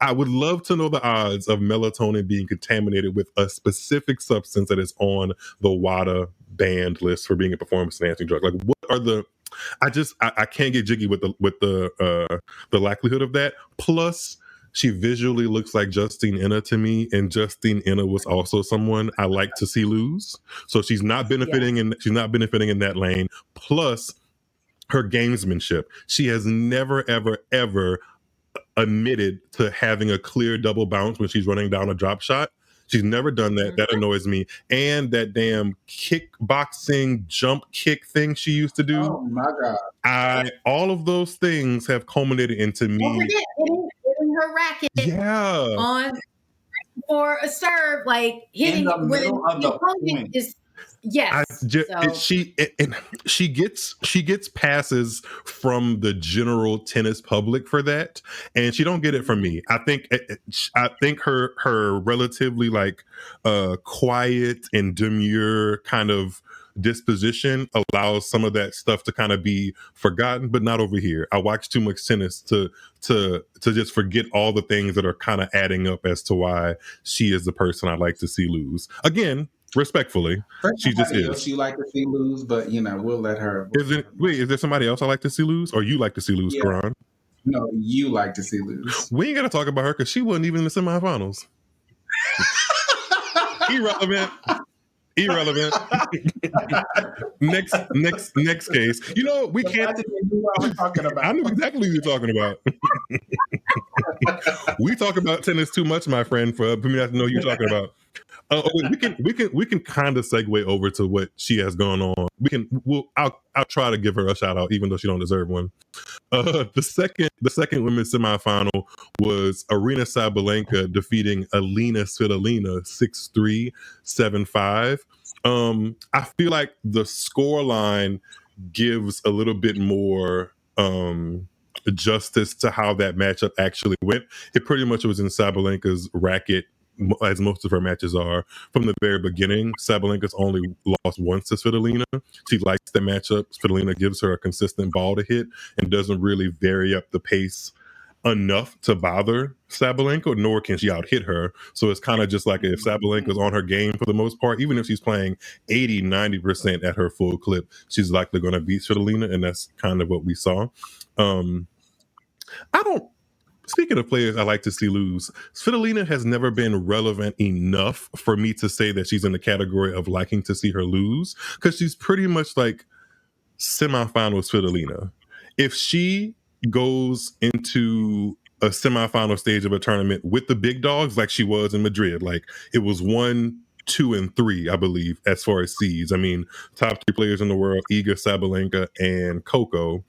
I would love to know the odds of melatonin being contaminated with a specific substance that is on the WADA banned list for being a performance enhancing drug. Like, what are the? I can't get jiggy with the likelihood of that. Plus, she visually looks like Justine Inna to me, and Justine Inna was also someone I like to see lose. So she's not benefiting in that lane. Plus, her gamesmanship. She has never ever admitted to having a clear double bounce when she's running down a drop shot. She's never done that. That annoys me. And that damn kickboxing jump kick thing she used to do. Oh my God. All of those things have culminated into me. Don't forget hitting her racket. Yeah. On for a serve, like hitting in the middle of the opponent point. is. Yes. She gets passes from the general tennis public for that, and she don't get it from me. I think her relatively like quiet and demure kind of disposition allows some of that stuff to kind of be forgotten, but not over here. I watch too much tennis to just forget all the things that are kind of adding up as to why she is the person I like to see lose. Again, respectfully, she just is. She like to see lose, but we'll let her. Is there somebody else I like to see lose, or you like to see lose, Quran? No, you like to see lose. We ain't got to talk about her because she wasn't even in the semifinals. Irrelevant. Next case. We can't. I know exactly what you're talking about. We talk about tennis too much, my friend, for me not to know you're talking about. We can kind of segue over to what she has gone on. I'll try to give her a shout out, even though she don't deserve one. The second women's semifinal was Aryna Sabalenka defeating Alina Svitolina 6-3, 7-5. I feel like the scoreline gives a little bit more justice to how that matchup actually went. It pretty much was in Sabalenka's racket, as most of her matches are, from the very beginning. Sabalenka's only lost once to Svitolina. She likes the matchup. Svitolina gives her a consistent ball to hit and doesn't really vary up the pace enough to bother Sabalenka, nor can she out-hit her. So it's kind of just like if Sabalenka's on her game for the most part, even if she's playing 80-90% at her full clip, she's likely going to beat Svitolina, and that's kind of what we saw. Speaking of players I like to see lose, Svitolina has never been relevant enough for me to say that she's in the category of liking to see her lose, because she's pretty much like semifinal Svitolina. If she goes into a semifinal stage of a tournament with the big dogs like she was in Madrid, like it was 1, 2, and 3, I believe, as far as seeds. I mean, top 3 players in the world, Iga, Sabalenka, and Coco.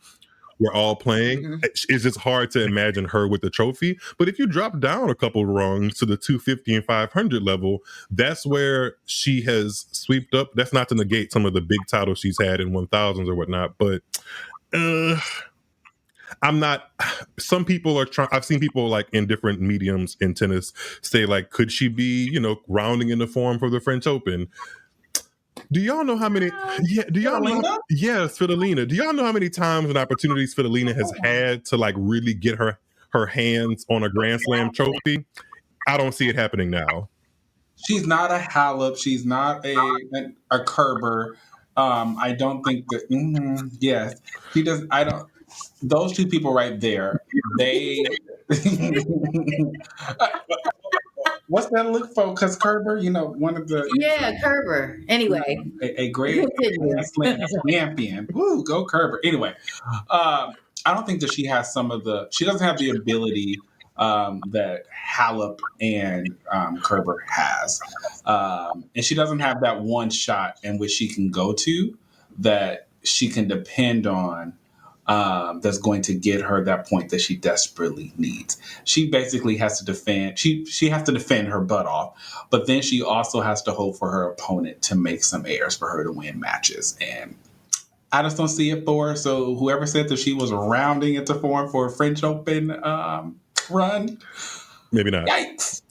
we're all playing. Mhm. It's just hard to imagine her with the trophy. But if you drop down a couple rungs to the 250 and 500 level, that's where she has swept up. That's not to negate some of the big titles she's had in 1000s or whatnot, but I'm not. Some people are trying. I've seen people like in different mediums in tennis say like, could she be, rounding in the form for the French Open? Do y'all know how many? Yeah. Do y'all know? Svitolina? Yeah, Svitolina. Do y'all know how many times and opportunities Svitolina has had to like really get her hands on a Grand Slam trophy? I don't see it happening now. She's not a Halep. She's not a Kerber. I don't think that. Yes, she does. I don't. Those two people right there. They. What's that look for? Because Kerber, one of the Yeah, Kerber. Anyway, a great Grand Slam champion. Woo, go Kerber. Anyway, I don't think that she has she doesn't have the ability that Halep and Kerber has. And she doesn't have that one shot in which she can go to that she can depend on that's going to get her that point that she desperately needs. She basically has to defend. She has to defend her butt off, but then she also has to hope for her opponent to make some errors for her to win matches. And I just don't see it for her. So whoever said that she was rounding into form for a French Open run, Maybe not. yikes.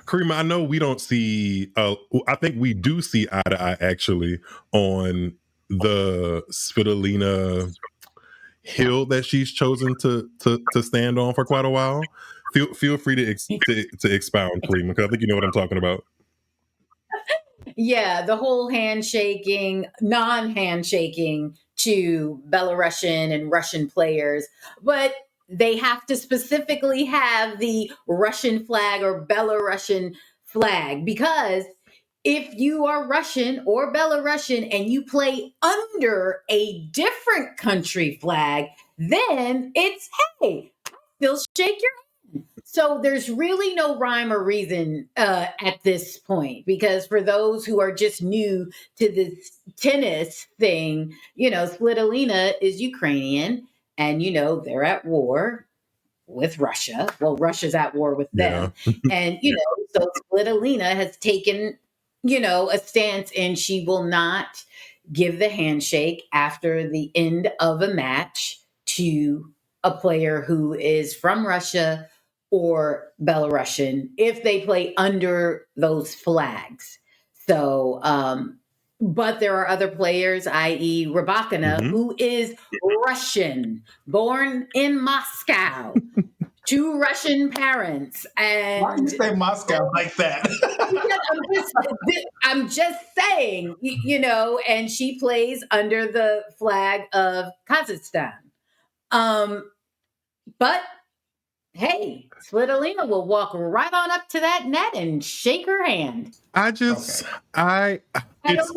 Kariemah, I know we don't see. I think we do see eye to eye actually on the Svitolina hill that she's chosen to stand on for quite a while. Feel free to expound, Kariemah, because I think you know what I'm talking about. yeah, the whole handshaking, non-handshaking to Belarusian and Russian players, but they have to specifically have the Russian flag or Belarusian flag because if you are Russian or Belarusian and you play under a different country flag, then it's, hey, still shake your hand. So there's really no rhyme or reason at this point because for those who are just new to this tennis thing, Svitolina is Ukrainian and, they're at war with Russia. Well, Russia's at war with them. Yeah. And, so Svitolina has taken, a stance and she will not give the handshake after the end of a match to a player who is from Russia or Belarusian if they play under those flags. So, but there are other players, i.e., Rybakina, who is Russian, born in Moscow, to Russian parents. And Why do you say Moscow like that? I'm just saying, and she plays under the flag of Kazakhstan. But hey, Svitolina will walk right on up to that net and shake her hand. I just, Okay. I don't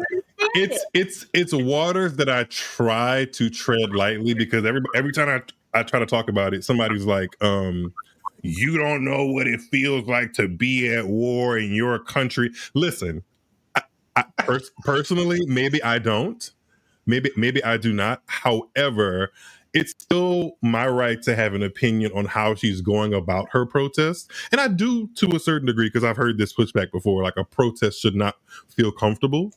understand it's waters that I try to tread lightly because every time I try to talk about it, somebody's like, you don't know what it feels like to be at war in your country. Listen, personally, maybe I don't. Maybe I do not. However, it's still my right to have an opinion on how she's going about her protest. And I do to a certain degree, because I've heard this pushback before, like a protest should not feel comfortable.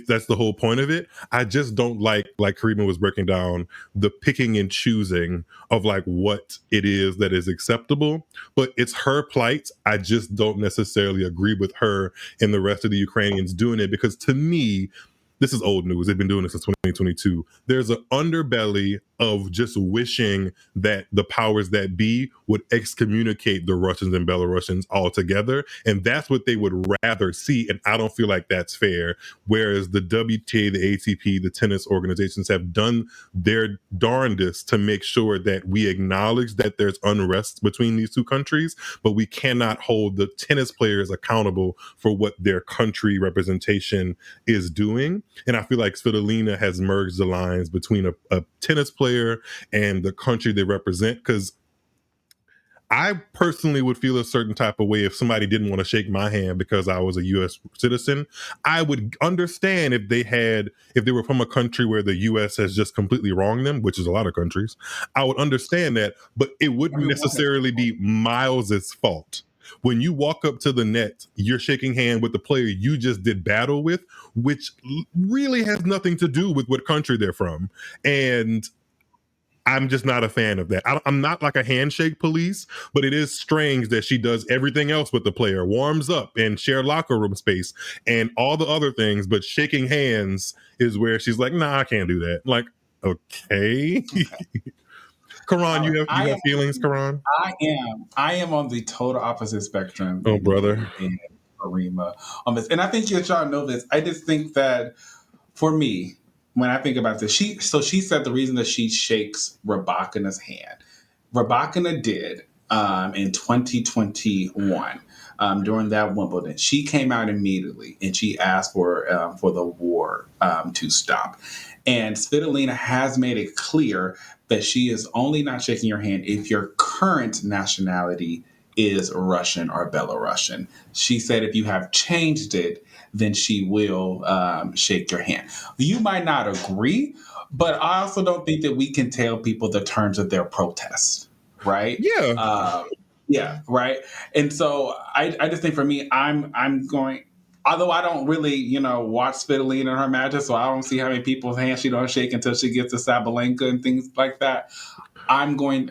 That's the whole point of it. I just don't like Kariemah was breaking down, the picking and choosing of like what it is that is acceptable. But it's her plight. I just don't necessarily agree with her and the rest of the Ukrainians doing it, because to me, this is old news. They've been doing this since 2022. There's an underbelly of just wishing that the powers that be would excommunicate the Russians and Belarusians altogether. And that's what they would rather see. And I don't feel like that's fair. Whereas the WTA, the ATP, the tennis organizations have done their darndest to make sure that we acknowledge that there's unrest between these two countries, but we cannot hold the tennis players accountable for what their country representation is doing. And I feel like Svitolina has merged the lines between a tennis player and the country they represent, because I personally would feel a certain type of way if somebody didn't want to shake my hand because I was a U.S. citizen. I would understand if they were from a country where the U.S. has just completely wronged them, which is a lot of countries. I would understand that, but it wouldn't necessarily be Myles's fault. When you walk up to the net, you're shaking hand with the player you just did battle with, which really has nothing to do with what country they're from. And I'm just not a fan of that. I'm not like a handshake police, but it is strange that she does everything else with the player, warms up and share locker room space and all the other things, but shaking hands is where she's like, nah, I can't do that. Like, okay. Karan, you have feelings, Karan? I am on the total opposite spectrum Oh, than brother. you and Kariemah on this. And I think y'all know this. I just think that for me, when I think about this, she said the reason that she shakes Rabakina's hand. Rabakina did in 2021 during that Wimbledon. She came out immediately and she asked for the war to stop. And Svitolina has made it clear that she is only not shaking your hand if your current nationality is Russian or Belarusian. She said if you have changed it, then she will shake your hand. You might not agree, but I also don't think that we can tell people the terms of their protest, right? Yeah. Yeah, right. And so I just think for me, I'm going. Although I don't really, watch Svitolina in her matches, so I don't see how many people's hands she don't shake until she gets to Sabalenka and things like that. I'm going,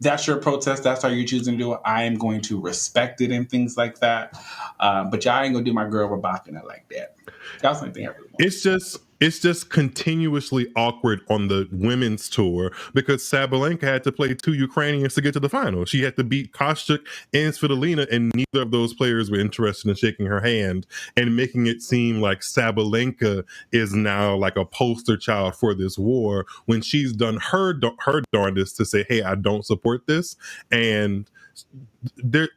that's your protest. That's how you're choosing to do it. I am going to respect it and things like that. But y'all ain't gonna do my girl Rabakina like that. That's the only thing I really want. It's just continuously awkward on the women's tour because Sabalenka had to play 2 Ukrainians to get to the final. She had to beat Kostyuk and Svitolina, and neither of those players were interested in shaking her hand and making it seem like Sabalenka is now like a poster child for this war when she's done her darndest to say, hey, I don't support this. And they're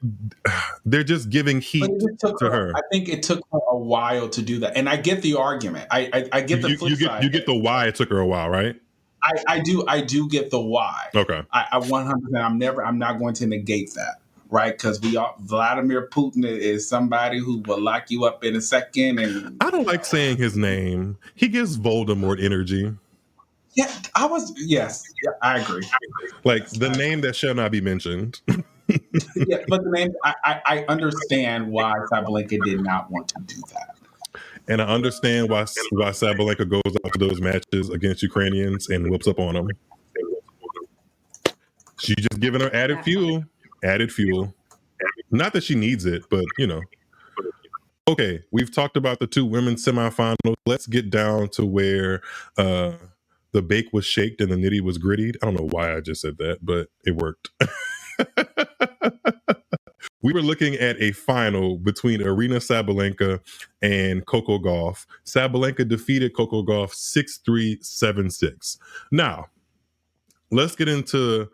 just giving heat to her. I think it took her a while to do that, and I get the argument. I get the flip side. You get the why it took her a while, right? I do get the why. Okay. I 100%. I'm not going to negate that, right? Because Vladimir Putin is somebody who will lock you up in a second, and I don't like saying his name. He gives Voldemort energy. Yeah, yes, yeah, I agree. Like the name that shall not be mentioned. Yeah, but the name, I understand why Sabalenka did not want to do that. And I understand why Sabalenka goes out to those matches against Ukrainians and whips up on them. She's just giving her added fuel. Added fuel. Not that she needs it, but Okay, we've talked about the 2 women's semifinals. Let's get down to where the bake was shaked and the nitty was grittied. I don't know why I just said that, but it worked. We were looking at a final between Arina Sabalenka and Coco Gauff. Sabalenka defeated Coco Gauff 6-3, 7-6. Now, let's get into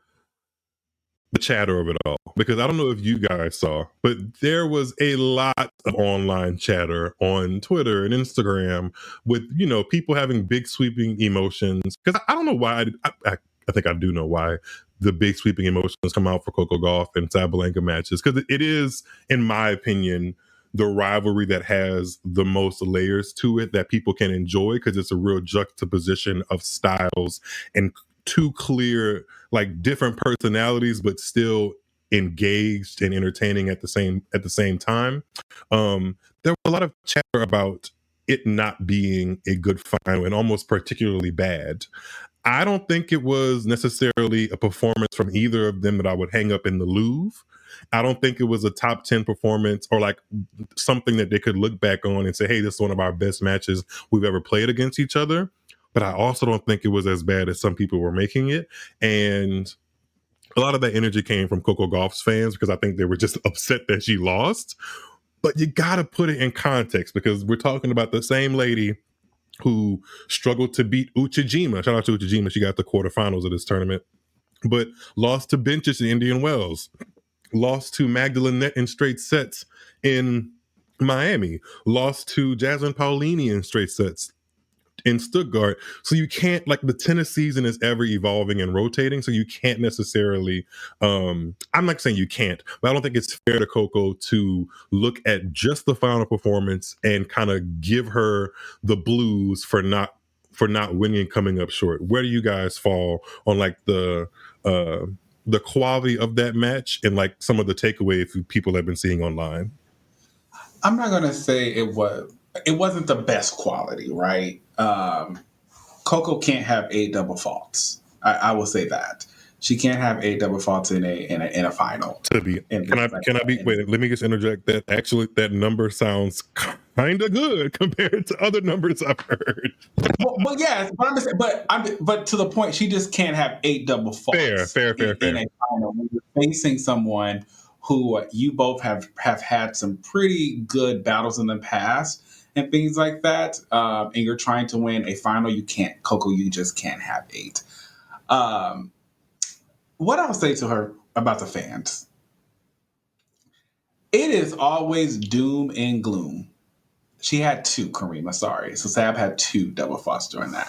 the chatter of it all, because I don't know if you guys saw, but there was a lot of online chatter on Twitter and Instagram with, people having big sweeping emotions. Because I don't know why, I think I do know why the big sweeping emotions come out for Coco Gauff and Sabalenka matches, because it is, in my opinion, the rivalry that has the most layers to it that people can enjoy, because it's a real juxtaposition of styles and 2 clear, like, different personalities, but still engaged and entertaining at the same time. There was a lot of chatter about it not being a good final and almost particularly bad. I don't think it was necessarily a performance from either of them that I would hang up in the Louvre. I don't think it was a top 10 performance or like something that they could look back on and say, hey, this is one of our best matches we've ever played against each other. But I also don't think it was as bad as some people were making it. And a lot of that energy came from Coco Gauff's fans because I think they were just upset that she lost. But you got to put it in context, because we're talking about the same lady who struggled to beat Uchijima. Shout out to Uchijima. She got the quarterfinals of this tournament, but lost to Benches in Indian Wells, lost to Magdalene Net in straight sets in Miami, lost to Jasmine Paolini in straight sets in Stuttgart. So you can't, like, the tennis season is ever evolving and rotating. So you can't necessarily, I'm not saying you can't, but I don't think it's fair to Coco to look at just the final performance and kind of give her the blues for not winning and coming up short. Where do you guys fall on, like, the quality of that match and, like, some of the takeaways people have been seeing online? I'm not gonna say it wasn't the best quality, right? Coco can't have 8 double faults. I will say that she can't have 8 double faults in a final. Can I be? Wait, let me just interject. That actually, that number sounds kind of good compared to other numbers I've heard. Well, yes, but to the point, she just can't have 8 double faults Fair. in a final when you're facing someone who you both have had some pretty good battles in the past and things like that, and you're trying to win a final. You can't, Coco. You just can't have 8. What I'll say to her about the fans, it is always doom and gloom. She had 2, Kariemah, sorry. So Sab had 2 double faults during that.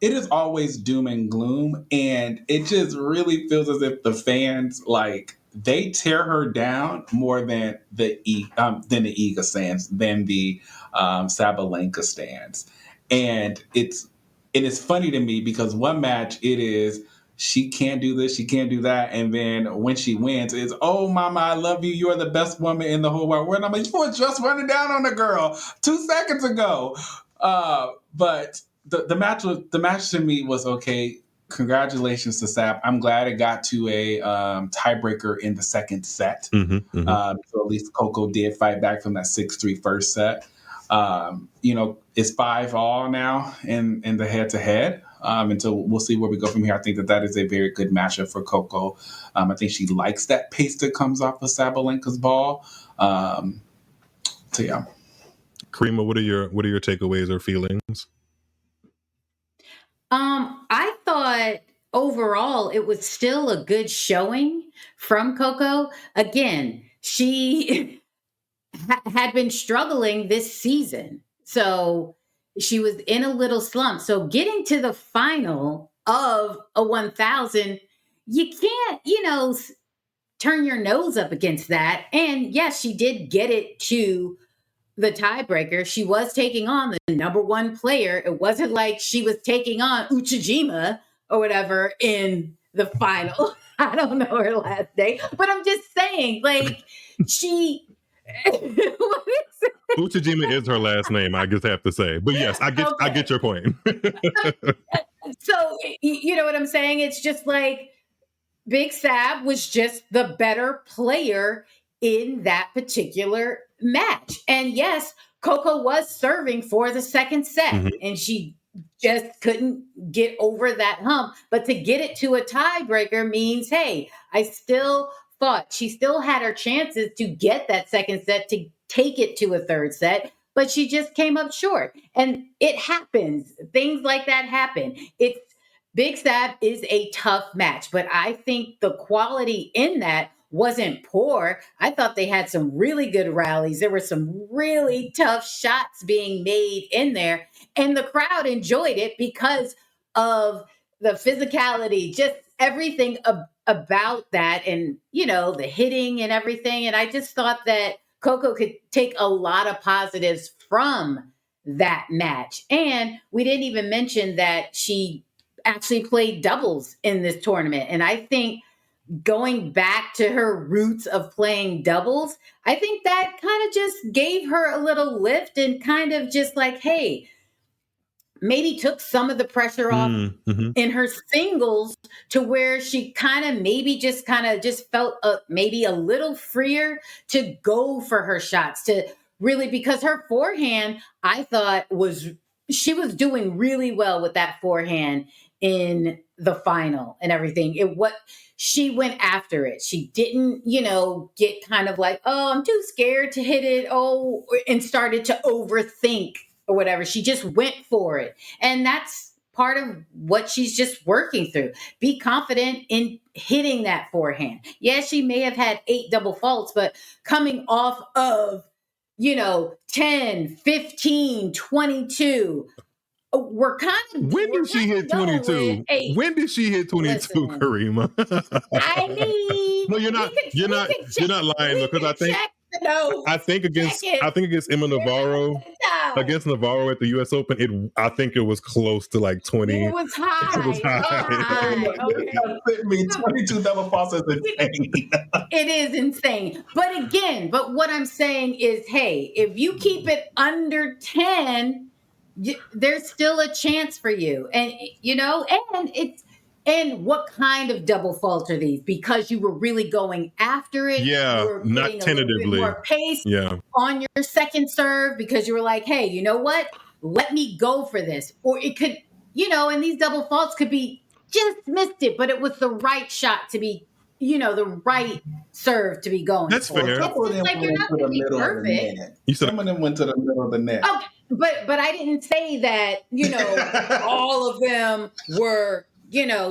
It is always doom and gloom, and it just really feels as if the fans, like, they tear her down more than the Iga stands, than the Sabalenka stands. And it is funny to me because one match it is she can't do this, she can't do that, and then when she wins, it's, oh mama, I love you, you're the best woman in the whole wide world. And I'm like, you were just running down on the girl 2 seconds ago. But the match to me was okay. Congratulations to Sap. I'm glad it got to a tiebreaker in the second set. So at least Coco did fight back from that 6-3 first set. It's 5-all now in the head-to-head. And so we'll see where we go from here. I think that is a very good matchup for Coco. I think she likes that pace that comes off of Sabalenka's ball. So yeah. Kariemah, what are your takeaways or feelings? I thought overall it was still a good showing from Coco. Again, she had been struggling this season. So she was in a little slump. So getting to the final of a 1000, you can't, turn your nose up against that. And yes, she did get it to the tiebreaker. She was taking on the number 1 player. It wasn't like she was taking on Uchijima or whatever in the final. I don't know her last name, but I'm just saying, like, she. What is it? Uchijima is her last name, I just have to say. But yes, I get your point. So you know what I'm saying? It's just like Big Sab was just the better player in that particular match. And yes, Coco was serving for the second set, and she just couldn't get over that hump. But to get it to a tiebreaker means, hey, I still thought she still had her chances to get that second set, to take it to a third set, but she just came up short. And it happens. Things like that happen. It's Big Stab is a tough match, but I think the quality in that wasn't poor. I thought they had some really good rallies. There were some really tough shots being made in there, and the crowd enjoyed it because of the physicality, just everything about that, and the hitting and everything. And I just thought that Coco could take a lot of positives from that match. And we didn't even mention that she actually played doubles in this tournament. And I think going back to her roots of playing doubles, I think that kind of just gave her a little lift and kind of just like, hey, maybe took some of the pressure off in her singles, to where she kind of just felt maybe a little freer to go for her shots, to really, because her forehand, I thought she was doing really well with that forehand in the final and everything. She went after it. She didn't, get kind of like, oh, I'm too scared to hit it. Oh, and started to overthink or whatever. She just went for it. And that's part of what she's just working through. Be confident in hitting that forehand. Yeah, she may have had 8 double faults, but coming off of, 10, 15, 22, we're kind of When did she hit 22? When did she hit 22, Listen. Kariemah? I mean, No, you're not. You're not lying though, because I think check the notes. I think against Emma Navarro. Against Navarro at the U.S. Open, I think it was close to like 20. It was high. It was high. Okay. 22 double faults is insane. It is insane. But what I'm saying is, hey, if you keep it under 10, there's still a chance for you. And, and what kind of double fault are these? Because you were really going after it. Yeah, you were not tentatively. A little bit more pace yeah. on your second serve because you were like, hey, you know what? Let me go for this. Or it could, and these double faults could be just missed it, but it was the right shot to be, the right serve to be going. That's for. fair. It's just like you're not going to be perfect. Some of them went to the middle of the net. Okay, but I didn't say that, all of them were,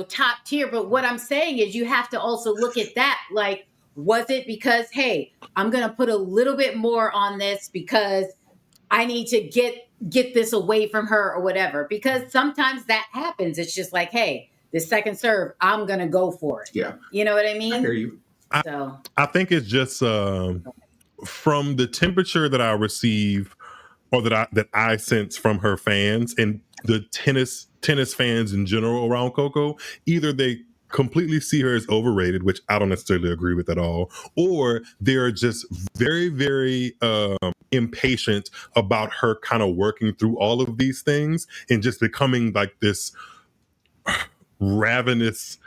top tier. But what I'm saying is you have to also look at that. Like, was it because, hey, I'm going to put a little bit more on this because I need to get this away from her or whatever? Because sometimes that happens. It's just like, hey, this second serve, I'm going to go for it. Yeah. You know what I mean? I hear you. I think it's just from the temperature that I receive or that I sense from her fans and the tennis fans in general around Coco, either they completely see her as overrated, which I don't necessarily agree with at all, or they're just very, very impatient about her kind of working through all of these things and just becoming like this ravenous,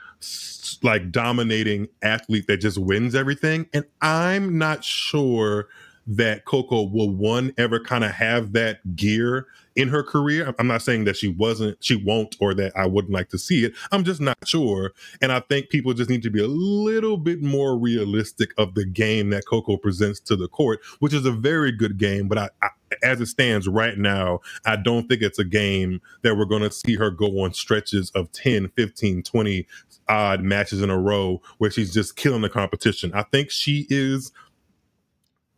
like dominating athlete that just wins everything. And I'm not sure that Coco will ever kind of have that gear in her career. I'm not saying that she won't, or that I wouldn't like to see it. I'm just not sure. And I think people just need to be a little bit more realistic of the game that Coco presents to the court, which is a very good game. But I as it stands right now, I don't think it's a game that we're going to see her go on stretches of 10, 15, 20 odd matches in a row where she's just killing the competition. I think she is,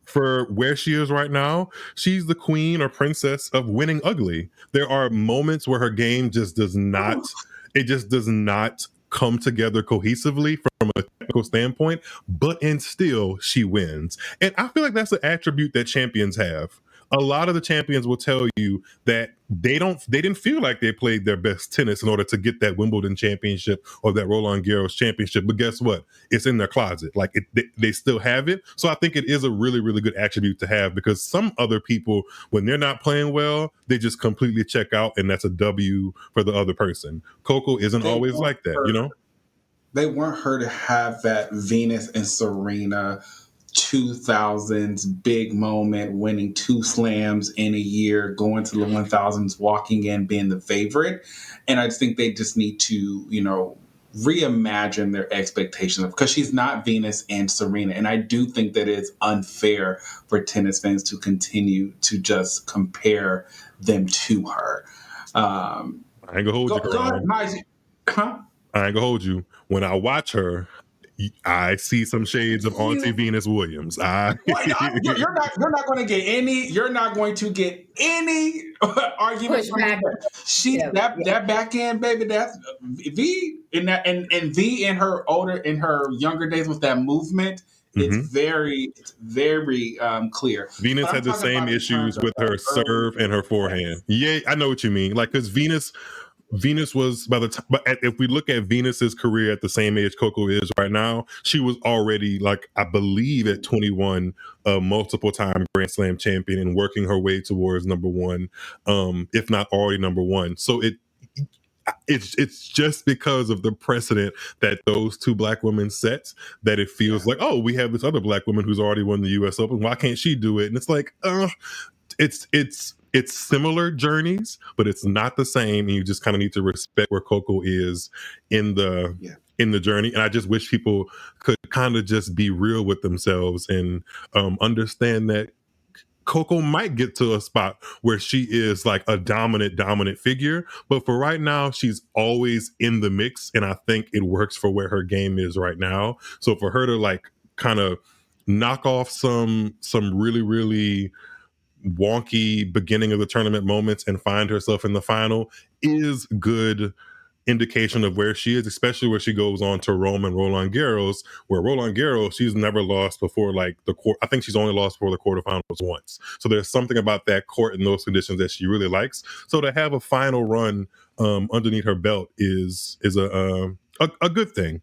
for where she is right now, she's the queen or princess of winning ugly. There are moments where her game just does not come together cohesively from a technical standpoint, but still she wins. And I feel like that's an attribute that champions have. A lot of the champions will tell you that they didn't feel like they played their best tennis in order to get that Wimbledon championship or that Roland Garros championship. But guess what? It's in their closet. Like they still have it. So I think it is a really, really good attribute to have, because some other people, when they're not playing well, they just completely check out, and that's a W for the other person. Coco isn't always like that, They want her to have that Venus and Serena 2000s big moment, winning 2 slams in a year, going to the 1000s, walking in, being the favorite. And I just think they just need to, reimagine their expectations, because she's not Venus and Serena. And I do think that it's unfair for tennis fans to continue to just compare them to her. I ain't gonna hold you, go ahead, Myles. Huh? I ain't gonna hold you. When I watch her, I see some shades of Auntie Venus Williams. You're not going to get any. You're not going to get any argument from her. That backhand, baby. That's V and V in her younger days with that movement. It's very clear. Venus had the same issues with her serve and her forehand. Yeah, I know what you mean. Like, because Venus was, by the time, but if we look at Venus's career at the same age Coco is right now, she was already, like, I believe at 21, a multiple time Grand Slam champion and working her way towards number one, if not already number one. So it's just because of the precedent that those two black women set that it feels like, oh, we have this other black woman who's already won the U.S. Open. Why can't she do it? And it's like, it's similar journeys, but it's not the same. And you just kind of need to respect where Coco is in the journey. And I just wish people could kind of just be real with themselves and understand that Coco might get to a spot where she is like a dominant figure. But for right now, she's always in the mix. And I think it works for where her game is right now. So for her to like kind of knock off some really, really wonky beginning of the tournament moments and find herself in the final is good indication of where she is, especially where she goes on to Rome and Roland Garros, where Roland Garros, she's never lost before like the court. I think she's only lost before the quarterfinals once. So there's something about that court in those conditions that she really likes. So to have a final run underneath her belt is a good thing.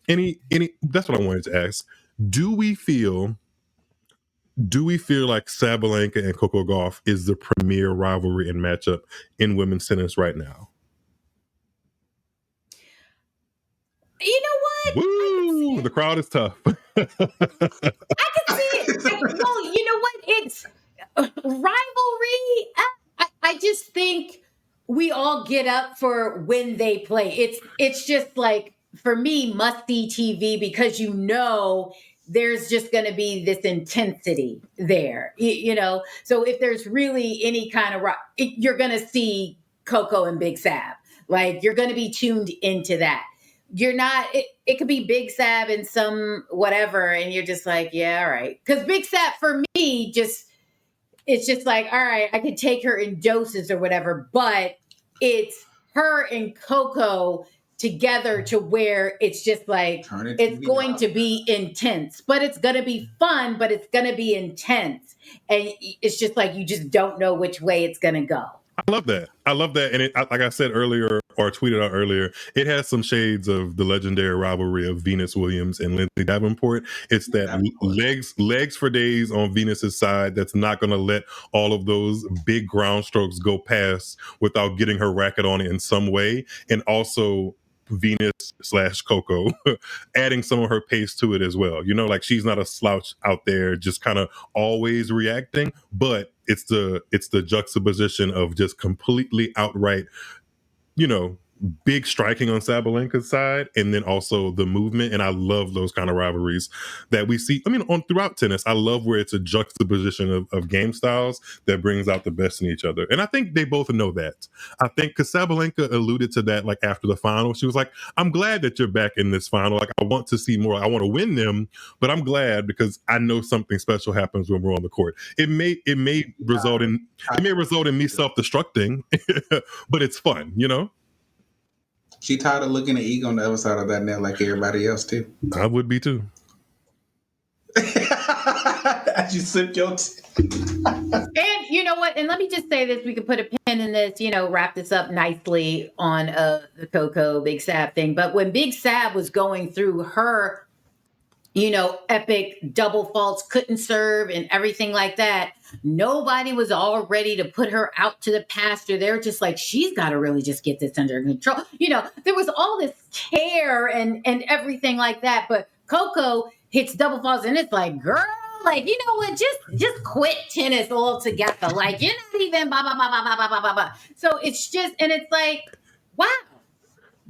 Any that's what I wanted to ask. Do we feel like Sabalenka and Coco Gauff is the premier rivalry and matchup in women's tennis right now? You know what? Woo! The crowd is tough. I can see it. Well, you know what? It's rivalry. I just think we all get up for when they play. It's just like, for me, must-see TV, because you know there's just going to be this intensity there. You know, so if there's really any kind of you're going to see Coco and Big Sab. Like, you're going to be tuned into that. You're not, it could be Big Sab and some whatever, and you're just like, yeah, all right. Because Big Sab, for me, it's just like, all right, I could take her in doses or whatever, but it's her and Coco together to where it's just like, it's going to be intense, but it's going to be fun, but it's going to be intense. And it's just like, you just don't know which way it's going to go. I love that. And it, like I said earlier, or tweeted out earlier, it has some shades of the legendary rivalry of Venus Williams and Lindsay Davenport. It's that legs for days on Venus's side that's not going to let all of those big ground strokes go past without getting her racket on it in some way. And also Venus/Coco adding some of her pace to it as well. You know, like, she's not a slouch out there just kind of always reacting, but it's the juxtaposition of just completely outright, you know, big striking on Sabalenka's side, and then also the movement. And I love those kind of rivalries that we see. I mean, throughout tennis, I love where it's a juxtaposition of game styles that brings out the best in each other. And I think they both know that. I think because Sabalenka alluded to that, like, after the final, she was like, I'm glad that you're back in this final. Like, I want to see more. I want to win them, but I'm glad because I know something special happens when we're on the court. It may result in me self-destructing, but it's fun, you know? She tired of looking at ego on the other side of that net like everybody else too. I would be too. As you sip your And you know what? And let me just say this: we could put a pin in this, you know, wrap this up nicely on the Coco Big Sab thing. But when Big Sab was going through her, you know, epic double faults, couldn't serve and everything like that, nobody was all ready to put her out to the pasture. They're just like, she's got to really just get this under control. You know, there was all this care and everything like that. But Coco hits double faults, and it's like, girl, like, you know what? Just quit tennis altogether. Like, you're not even blah, blah, blah, blah, blah, blah, blah, blah. So it's just, and it's like, wow.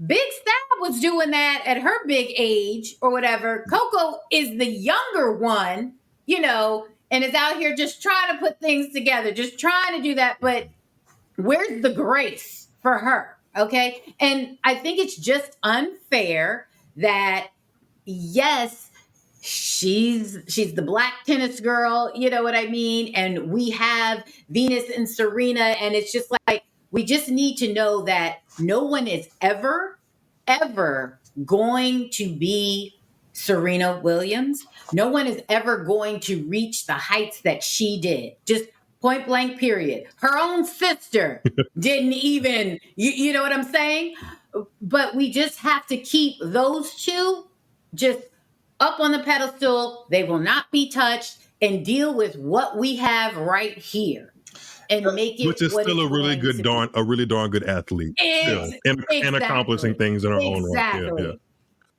Big Sab was doing that at her big age or whatever. Coco is the younger one, you know, and is out here just trying to put things together, just trying to do that. But where's the grace for her? Okay. And I think it's just unfair that, yes, she's the black tennis girl, you know what I mean? And we have Venus and Serena, and it's just like, we just need to know that no one is ever going to be Serena Williams. No one is ever going to reach the heights that she did. Just point blank, period. Her own sister didn't even, you know what I'm saying? But we just have to keep those two just up on the pedestal. They will not be touched, and deal with what we have right here. And make it, which is still a really darn good athlete, and accomplishing things in our own right.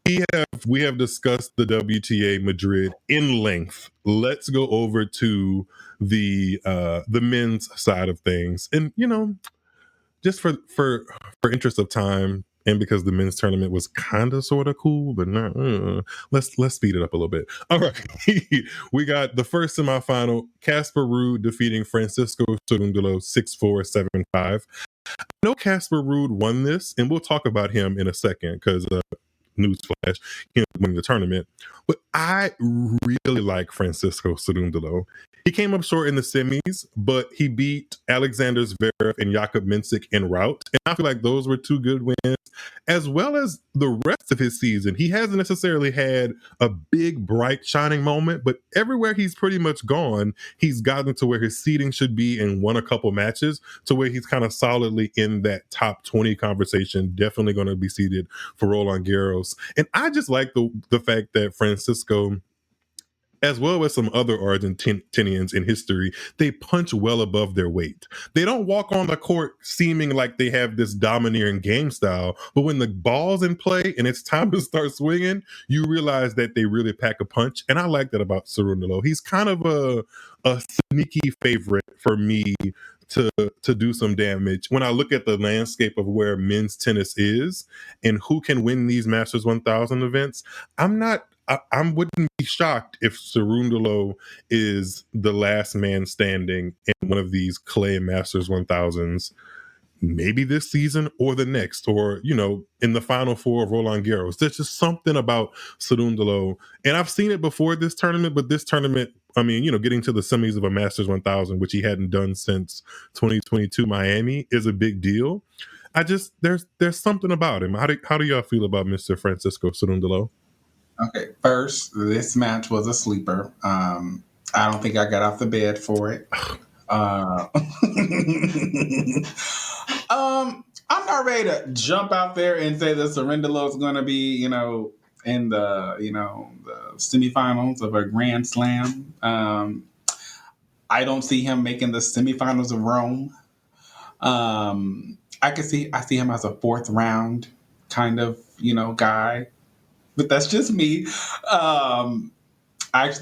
Yeah. We have discussed the WTA Madrid in length. Let's go over to the men's side of things, and you know, just for interest of time, and because the men's tournament was kind of sort of cool, but not. Let's speed it up a little bit. All right, we got the first semifinal: Casper Ruud defeating Francisco Cerundolo 6-4, 7-5. I know Casper Ruud won this, and we'll talk about him in a second because newsflash, winning the tournament. But I really like Francisco Cerundolo. He came up short in the semis, but he beat Alexander Zverev and Jakub Mensik en route. And I feel like those were two good wins, as well as the rest of his season. He hasn't necessarily had a big, bright, shining moment, but everywhere he's pretty much gone, he's gotten to where his seeding should be and won a couple matches to where he's kind of solidly in that top 20 conversation, definitely going to be seeded for Roland Garros. And I just like the fact that Francisco, as well as some other Argentinians in history, they punch well above their weight. They don't walk on the court seeming like they have this domineering game style, but when the ball's in play and it's time to start swinging, you realize that they really pack a punch. And I like that about Cerundolo. He's kind of a sneaky favorite for me to do some damage. When I look at the landscape of where men's tennis is and who can win these Masters 1000 events, I wouldn't be shocked if Cerundolo is the last man standing in one of these clay Masters 1000s, maybe this season or the next, or, in the final four of Roland Garros. There's just something about Cerundolo. And I've seen it before this tournament, but this tournament, getting to the semis of a Masters 1000, which he hadn't done since 2022 Miami, is a big deal. There's something about him. How do y'all feel about Mr. Francisco Cerundolo? Okay, first, this match was a sleeper. I don't think I got off the bed for it. I'm not ready to jump out there and say that Cerundolo is going to be, in the, the semifinals of a Grand Slam. I don't see him making the semifinals of Rome. I see him as a fourth round kind of, guy. But that's just me.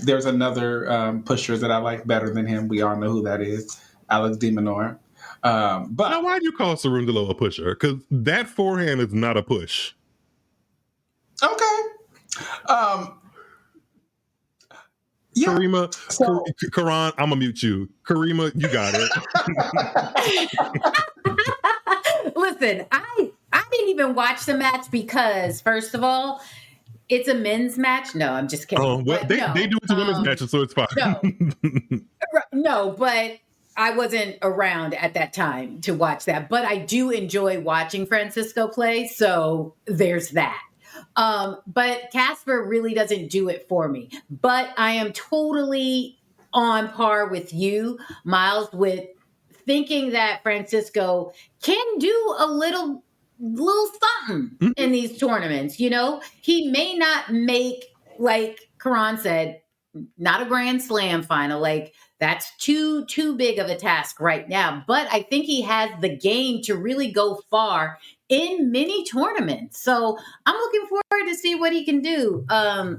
There's another pusher that I like better than him. We all know who that is, Alex de Minaur. But now, why do you call Cerundolo a pusher? Because that forehand is not a push. Okay. Yeah. Kariemah, Quran, I'm gonna mute you. Kariemah, you got it. Listen, I didn't even watch the match because, first of all, it's a men's match. No, I'm just kidding. Oh, well, they do it to women's matches, so it's fine. No, but I wasn't around at that time to watch that. But I do enjoy watching Francisco play, so there's that. But Casper really doesn't do it for me. But I am totally on par with you, Myles, with thinking that Francisco can do a little something in these tournaments. He may not make, like Quran said, not a Grand Slam final. Like, that's too big of a task right now. But I think he has the game to really go far in many tournaments. So I'm looking forward to see what he can do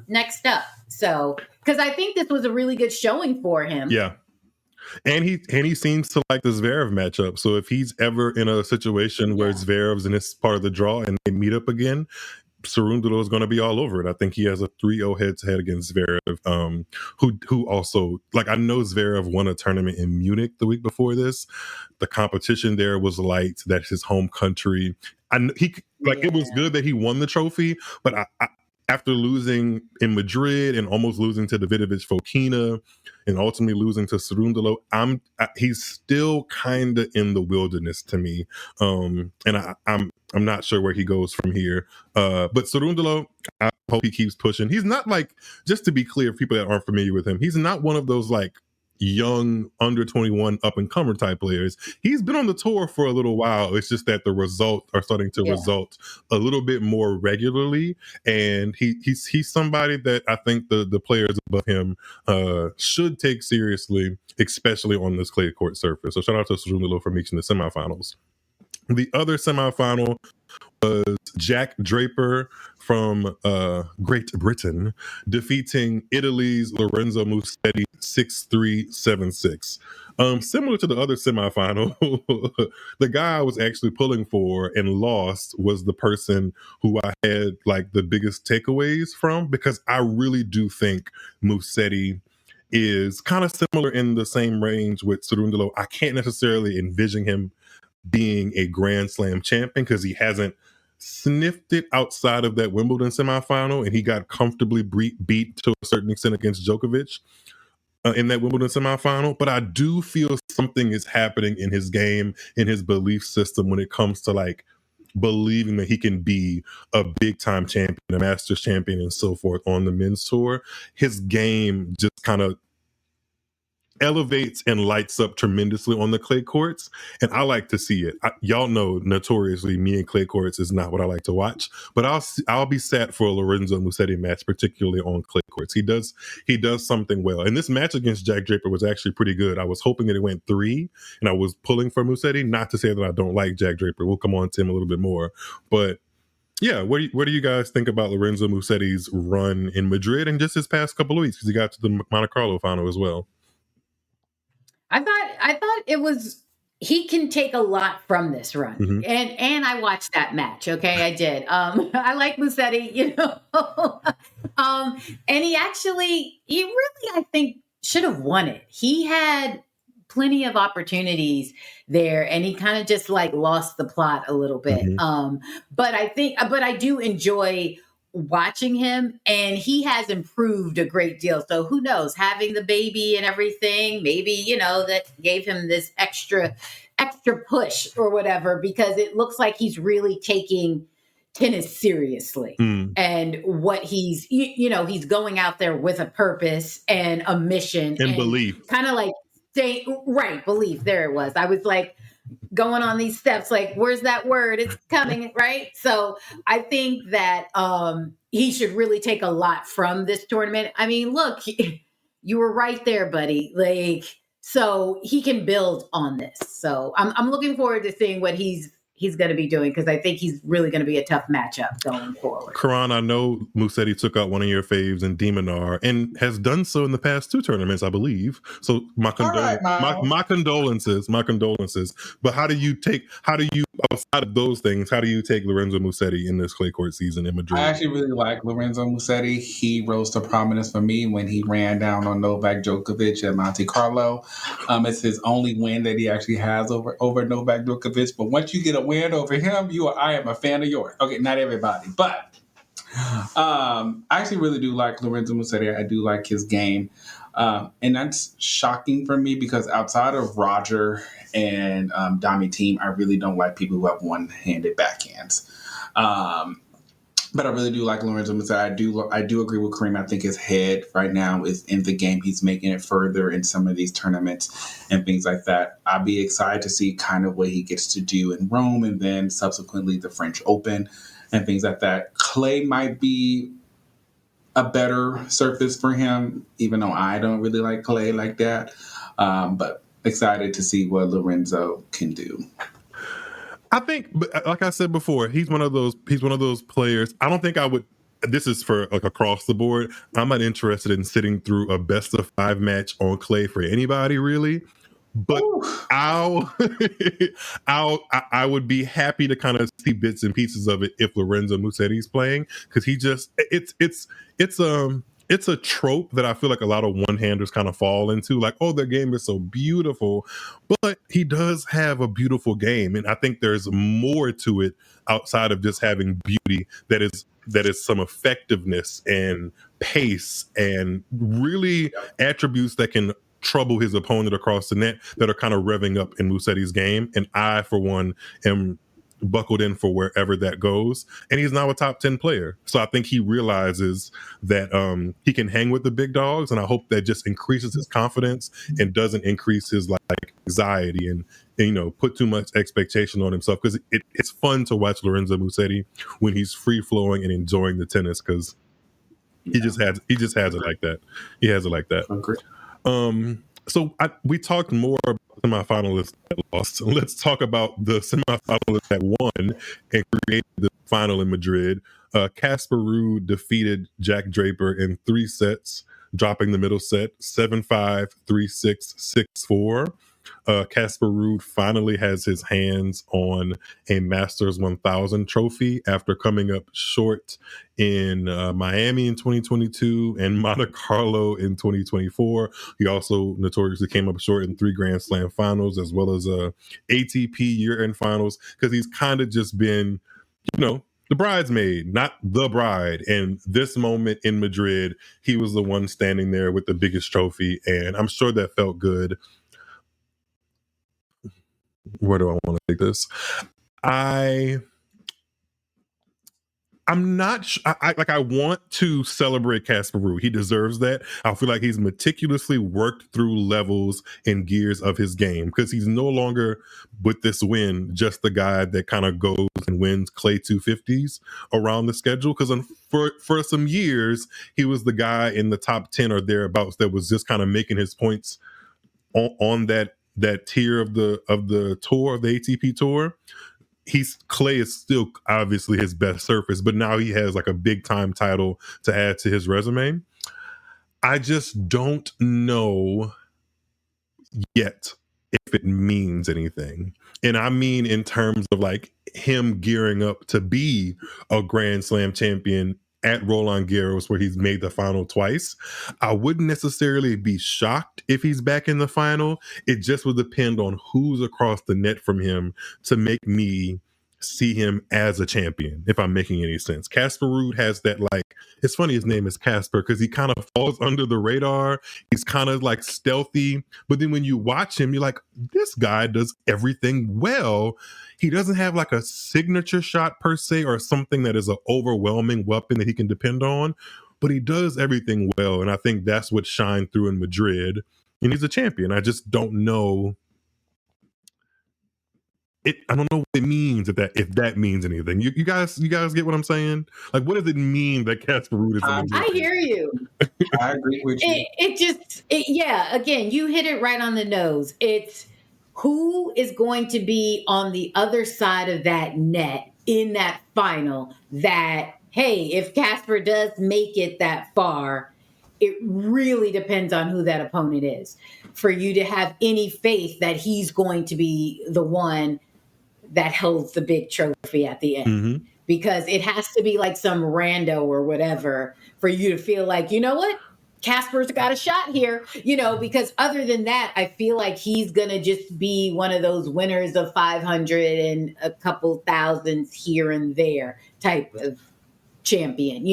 next up. So, because I think this was a really good showing for him. Yeah. And he seems to like the Zverev matchup. So if he's ever in a situation where Zverev's in this part of the draw and they meet up again, Cerundolo is going to be all over it. I think he has a 3-0 head-to-head against Zverev, who also, like, I know Zverev won a tournament in Munich the week before this. The competition there was light. That's his home country. It was good that he won the trophy, but after losing in Madrid and almost losing to Davidovich Fokina and ultimately losing to Cerundolo, he's still kind of in the wilderness to me. And I'm not sure where he goes from here. But Cerundolo, I hope he keeps pushing. He's not, like, just to be clear, people that aren't familiar with him, he's not one of those, like, young under 21 up and comer type players. He's been on the tour for a little while. It's just that the results are starting to result a little bit more regularly, and he's somebody that I think the players above him should take seriously, especially on this clay court surface. So shout out to Cerundolo for reaching the semifinals. The other semifinal was Jack Draper from Great Britain defeating Italy's Lorenzo Musetti 6-3, 7-6. Similar to the other semifinal, the guy I was actually pulling for and lost was the person who I had, like, the biggest takeaways from, because I really do think Musetti is kind of similar in the same range with Cerundolo. I can't necessarily envision him being a Grand Slam champion because he hasn't sniffed it outside of that Wimbledon semifinal, and he got comfortably beat to a certain extent against Djokovic in that Wimbledon semifinal. But I do feel something is happening in his game, in his belief system, when it comes to like believing that he can be a big time champion, a Masters champion, and so forth on the men's tour. His game just kind of elevates and lights up tremendously on the clay courts, and I like to see it. Y'all know, notoriously, me and clay courts is not what I like to watch, but I'll be sad for a Lorenzo Musetti match, particularly on clay courts. He does something well, and this match against Jack Draper was actually pretty good. I was hoping that it went 3, and I was pulling for Musetti. Not to say that I don't like Jack Draper. We'll come on to him a little bit more, but yeah, what do you guys think about Lorenzo Musetti's run in Madrid and just his past couple of weeks, because he got to the Monte Carlo final as well? I thought it was, he can take a lot from this run. Mm-hmm. And I watched that match. Okay, I did. I like Musetti, you know. And he really, I think, should have won it. He had plenty of opportunities there, and he kind of just like lost the plot a little bit. Mm-hmm. But I do enjoy watching him, and he has improved a great deal. So who knows, having the baby and everything, maybe, you know, that gave him this extra push or whatever, because it looks like he's really taking tennis seriously. And what he's, you know, he's going out there with a purpose and a mission and belief, kind of like belief. There it was. I was like going on these steps, like, where's that word? It's coming, right? So I think that he should really take a lot from this tournament. I mean, look, you were right there, buddy. Like, so he can build on this. So I'm looking forward to seeing what he's going to be doing, because I think he's really going to be a tough matchup going forward. Quran, I know Musetti took out one of your faves in Demonar and has done so in the past 2 tournaments, I believe. So my condolences. But how do you outside of those things, how do you take Lorenzo Musetti in this clay court season in Madrid? I actually really like Lorenzo Musetti. He rose to prominence for me when he ran down on Novak Djokovic at Monte Carlo. It's his only win that he actually has over Novak Djokovic. But once you get a win over him, I am a fan of yours. Okay, not everybody, but I actually really do like Lorenzo Musetti. I do like his game. And that's shocking for me, because outside of Roger and Dami Thiem, I really don't like people who have one-handed backhands. But I really do like Lorenzo Musetti. I do agree with Kareem. I think his head right now is in the game. He's making it further in some of these tournaments and things like that. I'll be excited to see kind of what he gets to do in Rome, and then subsequently the French Open and things like that. Clay might be a better surface for him, even though I don't really like clay like that. But excited to see what Lorenzo can do. I think, like I said before, he's one of those players. I don't think I would. This is for like across the board. I'm not interested in sitting through a best of 5 match on clay for anybody, really. But I would be happy to kind of see bits and pieces of it if Lorenzo Musetti's playing, because it's a trope that I feel like a lot of one-handers kind of fall into, like, oh, their game is so beautiful, but he does have a beautiful game, and I think there's more to it outside of just having beauty. That is some effectiveness and pace and really attributes that can trouble his opponent across the net, that are kind of revving up in Musetti's game. And I, for one, am buckled in for wherever that goes. And he's now a top 10 player. So I think he realizes that he can hang with the big dogs. And I hope that just increases his confidence and doesn't increase his like anxiety and you know, put too much expectation on himself. Because it's fun to watch Lorenzo Musetti when he's free flowing and enjoying the tennis, because he just has it like that. He has it like that. Okay. So we talked more about semifinalists that lost. Let's talk about the semifinalists that won and created the final in Madrid. Casper Ruud defeated Jack Draper in 3 sets, dropping the middle set 7-5, 3-6, 6-4. Casper Ruud finally has his hands on a Masters 1000 trophy after coming up short in Miami in 2022 and Monte Carlo in 2024. He also notoriously came up short in 3 Grand Slam finals, as well as ATP year-end finals, because he's kind of just been, you know, the bridesmaid, not the bride. And this moment in Madrid, he was the one standing there with the biggest trophy, and I'm sure that felt good. Where do I want to take this? I'm not I want to celebrate Casper Ruud. He deserves that. I feel like he's meticulously worked through levels and gears of his game, because he's no longer, with this win, just the guy that kind of goes and wins clay 250s around the schedule. Because for some years, he was the guy in the top 10 or thereabouts that was just kind of making his points on that tier of the tour, of the ATP tour. Clay is still obviously his best surface, but now he has like a big time title to add to his resume. I just don't know yet if it means anything. And I mean in terms of like him gearing up to be a Grand Slam champion at Roland Garros, where he's made the final twice. I wouldn't necessarily be shocked if he's back in the final. It just would depend on who's across the net from him to make me see him as a champion, if I'm making any sense. Casper Ruud has that, like, it's funny his name is Casper because he kind of falls under the radar. He's kind of like stealthy, but then when you watch him, you're like, this guy does everything well. He doesn't have like a signature shot per se, or something that is an overwhelming weapon that he can depend on, but he does everything well. And I think that's what shined through in Madrid. And he's a champion. I just don't know. I don't know what it means, if that means anything. You guys get what I'm saying? Like, what does it mean that Casper Ruud is? I hear you. I agree with you. Yeah. Again, you hit it right on the nose. It's who is going to be on the other side of that net in that final. That, hey, if Casper does make it that far, it really depends on who that opponent is for you to have any faith that he's going to be the one that holds the big trophy at the end. Mm-hmm. Because it has to be like some rando or whatever for you to feel like, you know what? Casper's got a shot here, because other than that, I feel like he's going to just be one of those winners of 500 and a couple thousands here and there type of champion,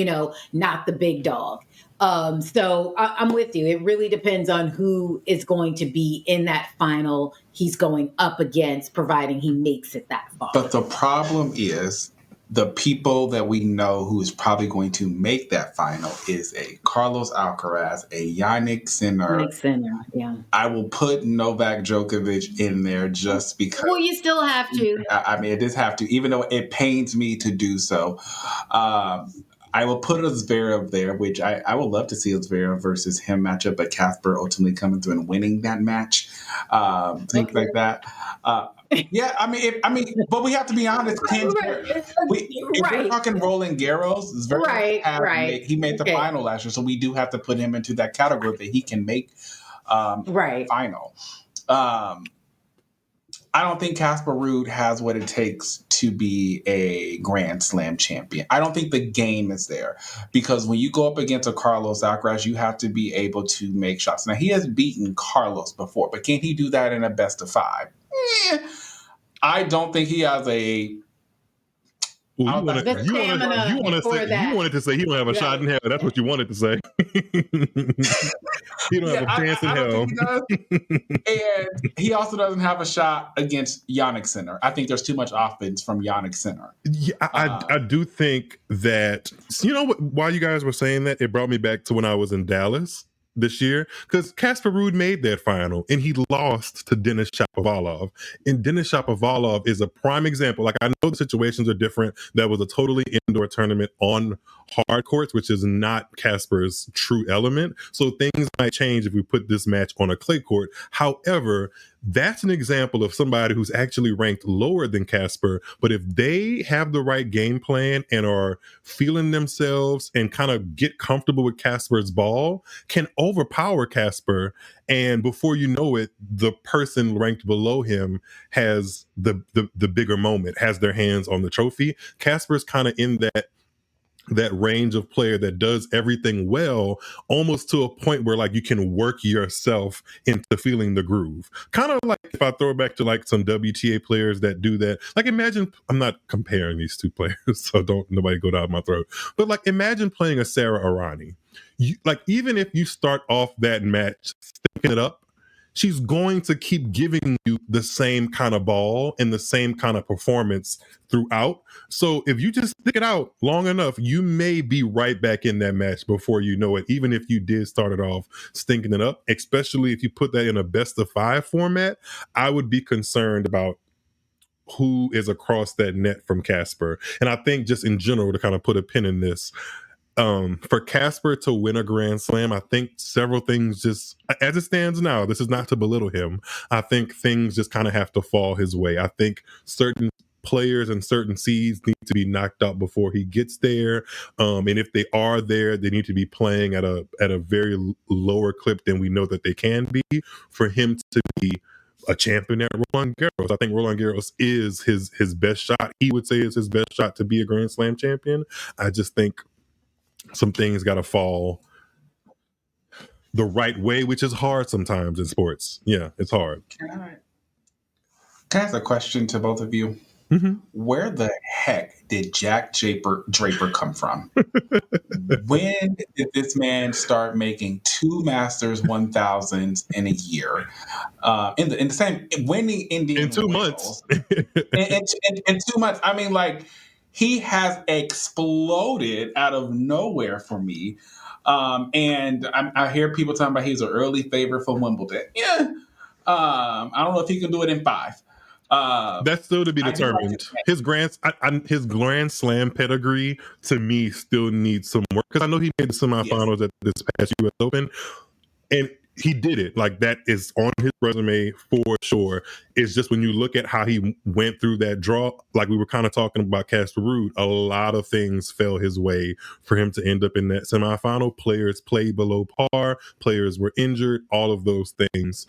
not the big dog. So I'm with you. It really depends on who is going to be in that final he's going up against, providing he makes it that far. But the problem is the people that we know who is probably going to make that final is a Carlos Alcaraz, a Yannick Sinner. Yeah. I will put Novak Djokovic in there just because. Well, you still have to. I mean, it does have to, even though it pains me to do so. I will put a Zverev there, which I would love to see a Zverev versus him matchup, but Casper ultimately coming through and winning that match, things like that. Yeah, but we have to be honest. If we're talking Roland Garros, Zverev he made the final last year, so we do have to put him into that category that he can make final. I don't think Casper Ruud has what it takes to be a Grand Slam champion. I don't think the game is there, because when you go up against a Carlos Alcaraz, you have to be able to make shots. Now, he has beaten Carlos before, but can he do that in a best of 5? I don't think he has a... Well, you wanted to say he don't have a shot in hell. That's what you wanted to say. He don't have a chance in hell. And he also doesn't have a shot against Yannick Sinner. I think there's too much offense from Yannick Sinner. Yeah, I do think that, while you guys were saying that, it brought me back to when I was in Dallas this year, because Casper Ruud made that final and he lost to Denis Shapovalov. And Denis Shapovalov is a prime example. Like, I know the situations are different. That was a totally indoor tournament on hard courts, which is not Casper's true element. So things might change if we put this match on a clay court. However, that's an example of somebody who's actually ranked lower than Casper, but if they have the right game plan and are feeling themselves and kind of get comfortable with Casper's ball, can overpower Casper. And before you know it, the person ranked below him has the bigger moment, has their hands on the trophy. Casper's kind of in that that range of player that does everything well, almost to a point where like you can work yourself into feeling the groove. Kind of like if I throw it back to like some WTA players that do that. Like imagine, I'm not comparing these two players, so don't nobody go down my throat. But like imagine playing a Sarah Arani. Like even if you start off that match sticking it up, she's going to keep giving you the same kind of ball and the same kind of performance throughout. So if you just stick it out long enough, you may be right back in that match before you know it, even if you did start it off stinking it up, especially if you put that in a best of 5 format. I would be concerned about who is across that net from Casper. And I think just in general, to kind of put a pin in this, for Casper to win a Grand Slam, I think several things just, as it stands now, this is not to belittle him. I think things just kind of have to fall his way. I think certain players and certain seeds need to be knocked out before he gets there. And if they are there, they need to be playing at a very lower clip than we know that they can be for him to be a champion at Roland Garros. I think Roland Garros is his best shot. He would say is his best shot to be a Grand Slam champion. I just think some things got to fall the right way, which is hard sometimes in sports. Yeah, it's hard. Can I ask a question to both of you? Mm-hmm. Where the heck did Jack Draper come from? When did this man start making 2 Masters 1000s in a year? In the same winning Indian in 2 Wells. months. in 2 months. I mean, like, he has exploded out of nowhere for me. And I hear people talking about he's an early favorite for Wimbledon. Yeah. I don't know if he can do it in 5. That's still to be determined. His Grand Slam pedigree to me still needs some work, because I know he made the semifinals at this past U.S. Open, and he did it. Like, that is on his resume for sure. It's just when you look at how he went through that draw, like we were kind of talking about Casper Ruud, a lot of things fell his way for him to end up in that semifinal. Players played below par, players were injured, all of those things.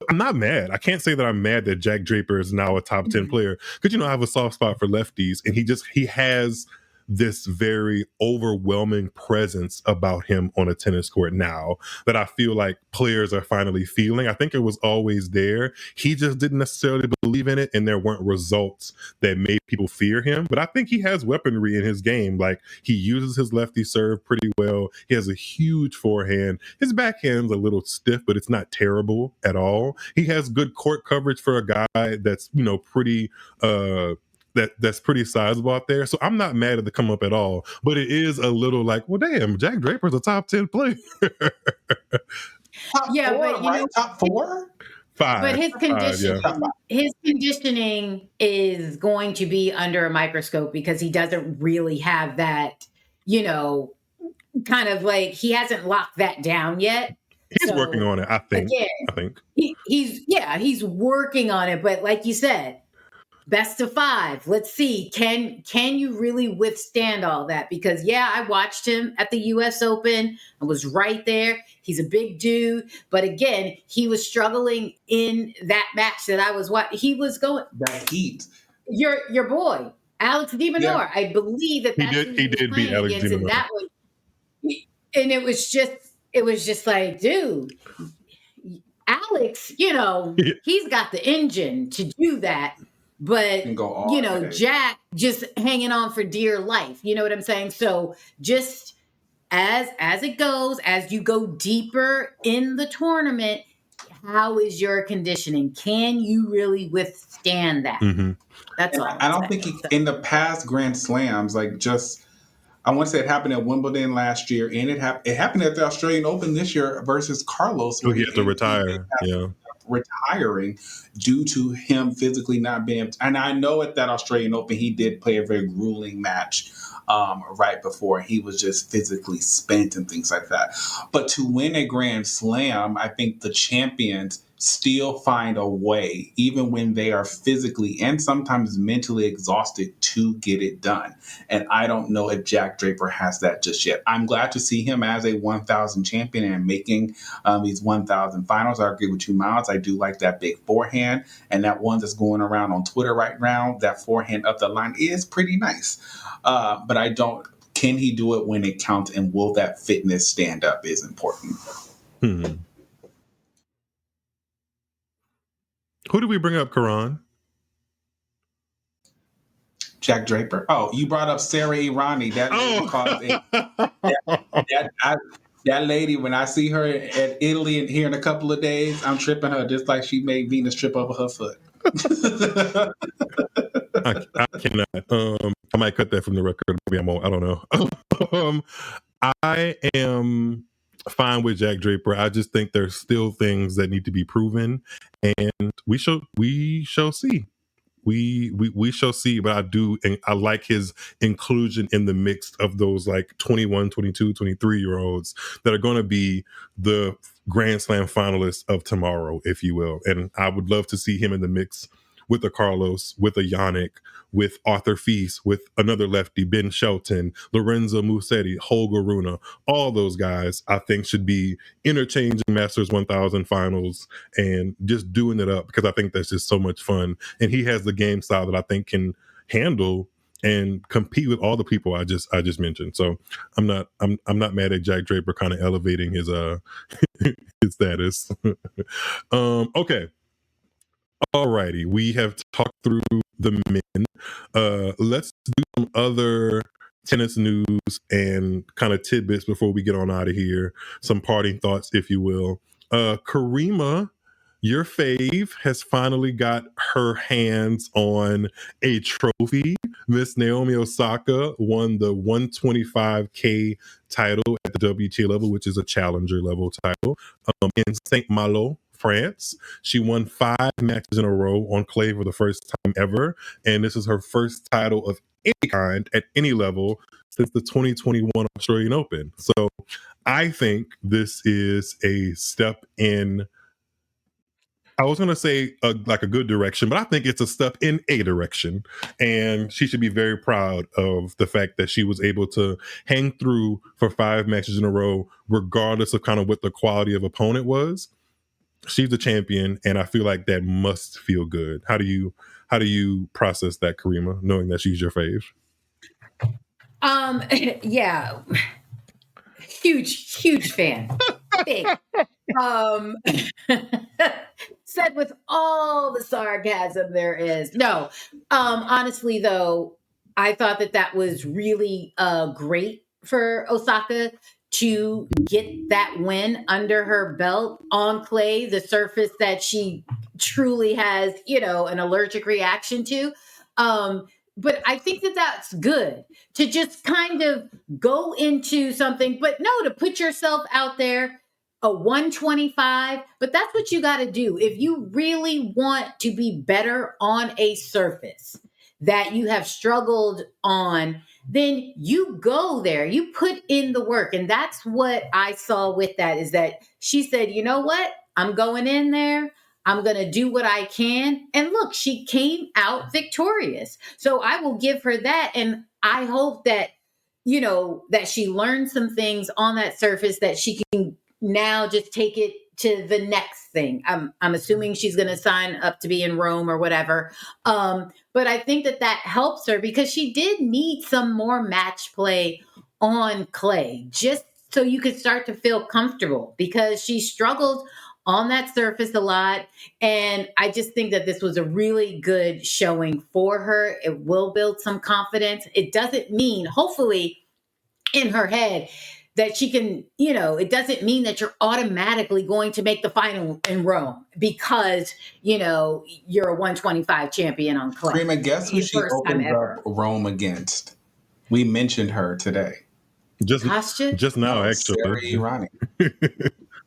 I'm not mad. I can't say that I'm mad that Jack Draper is now a top 10 player, because, I have a soft spot for lefties, and he has this very overwhelming presence about him on a tennis court now that I feel like players are finally feeling. I think it was always there. He just didn't necessarily believe in it, and there weren't results that made people fear him. But I think he has weaponry in his game. Like, he uses his lefty serve pretty well. He has a huge forehand. His backhand's a little stiff, but it's not terrible at all. He has good court coverage for a guy that's, pretty that's pretty sizable out there. So I'm not mad at the come up at all, but it is a little like, well, damn, Jack Draper's a top 10 player. Top 4, but right? Top 4? 5. But his conditioning is going to be under a microscope, because he doesn't really have that, kind of like, he hasn't locked that down yet. He's working on it, I think. Again, he's working on it. But like you said, best of 5. Let's see. Can you really withstand all that? Because I watched him at the US Open. I was right there. He's a big dude. But again, he was struggling in that match that I was watching. He was going that heat. Your boy, Alex de Minaur. Yeah. I believe that he did beat Alex de Minaur. And it was just like, dude, Alex, he's got the engine to do that. But, Jack just hanging on for dear life. You know what I'm saying? So just as it goes, as you go deeper in the tournament, how is your conditioning? Can you really withstand that? Mm-hmm. That's all. I don't think in the past Grand Slams, I want to say it happened at Wimbledon last year, and it happened at the Australian Open this year versus Carlos. He had to retire. Retiring due to him physically not being. And I know at that Australian Open, he did play a very grueling match right before. He was just physically spent and things like that. But to win a Grand Slam, I think the champions still find a way, even when they are physically and sometimes mentally exhausted, to get it done. And I don't know if Jack Draper has that just yet. I'm glad to see him as a 1,000 champion and making these 1,000 finals. I agree with you, Myles. I do like that big forehand, and that one that's going around on Twitter right now, that forehand up the line is pretty nice. But I don't, can he do it when it counts, and will that fitness stand up is important. Who did we bring up, Quran? Jack Draper. Oh, you brought up Sarah Irani. That lady caused that lady, when I see her at Italy and here in a couple of days, I'm tripping her just like she made Venus trip over her foot. I cannot. I might cut that from the record. Maybe I won't. I don't know. I am fine with Jack Draper. I just think there's still things that need to be proven, and we shall see. We shall see, but I do, and I like his inclusion in the mix of those like 21, 22, 23-year-olds that are going to be the Grand Slam finalists of tomorrow, if you will. And I would love to see him in the mix with a Carlos, with a Yannick, with Arthur Feast, with another lefty, Ben Shelton, Lorenzo Musetti, Holger Rune. All those guys, I think, should be interchanging Masters 1000 finals and just doing it up, because I think that's just so much fun. And he has the game style that I think can handle and compete with all the people I just mentioned. So I'm not mad at Jack Draper kind of elevating his his status. Okay. Alrighty, we have talked through the men. Let's do some other tennis news and kind of tidbits before we get on out of here. Some parting thoughts, if you will. Kariemah, your fave, has finally got her hands on a trophy. Miss Naomi Osaka won the 125K title at the WTA level, which is a challenger level title, in Saint Malo, France. She won 5 matches in a row on clay for the first time ever, and this is her first title of any kind at any level since the 2021 Australian Open. So I think this is a step in, I was going to say like a good direction, but I think it's a step in a direction. And she should be very proud of the fact that she was able to hang through for 5 matches in a row, regardless of kind of what the quality of opponent was. She's a champion, and I feel like that must feel good. How do you process that, Kariemah, knowing that she's your fave? Yeah. Huge fan. Big. Said with all the sarcasm there is. No, honestly though, I thought that was really great for Osaka to get that win under her belt on clay, the surface that she truly has, an allergic reaction to. But I think that's good to just kind of go into something, but no, to put yourself out there, a 125, but that's what you got to do. If you really want to be better on a surface that you have struggled on, then you go there, you put in the work. And that's what I saw with that, is that she said, you know what? I'm going in there. I'm going to do what I can. And look, she came out victorious. So I will give her that. And I hope that, that she learned some things on that surface that she can now just take it to the next thing. I'm assuming she's going to sign up to be in Rome or whatever. But I think that helps her, because she did need some more match play on clay, just so you could start to feel comfortable, because she struggled on that surface a lot. And I just think that this was a really good showing for her. It will build some confidence. It doesn't mean, hopefully in her head, that she can, it doesn't mean that you're automatically going to make the final in Rome because, you're a 125 champion on clay. Kariemah, guess who she opened up Rome against? We mentioned her today. Just now, actually. Sarah Irani.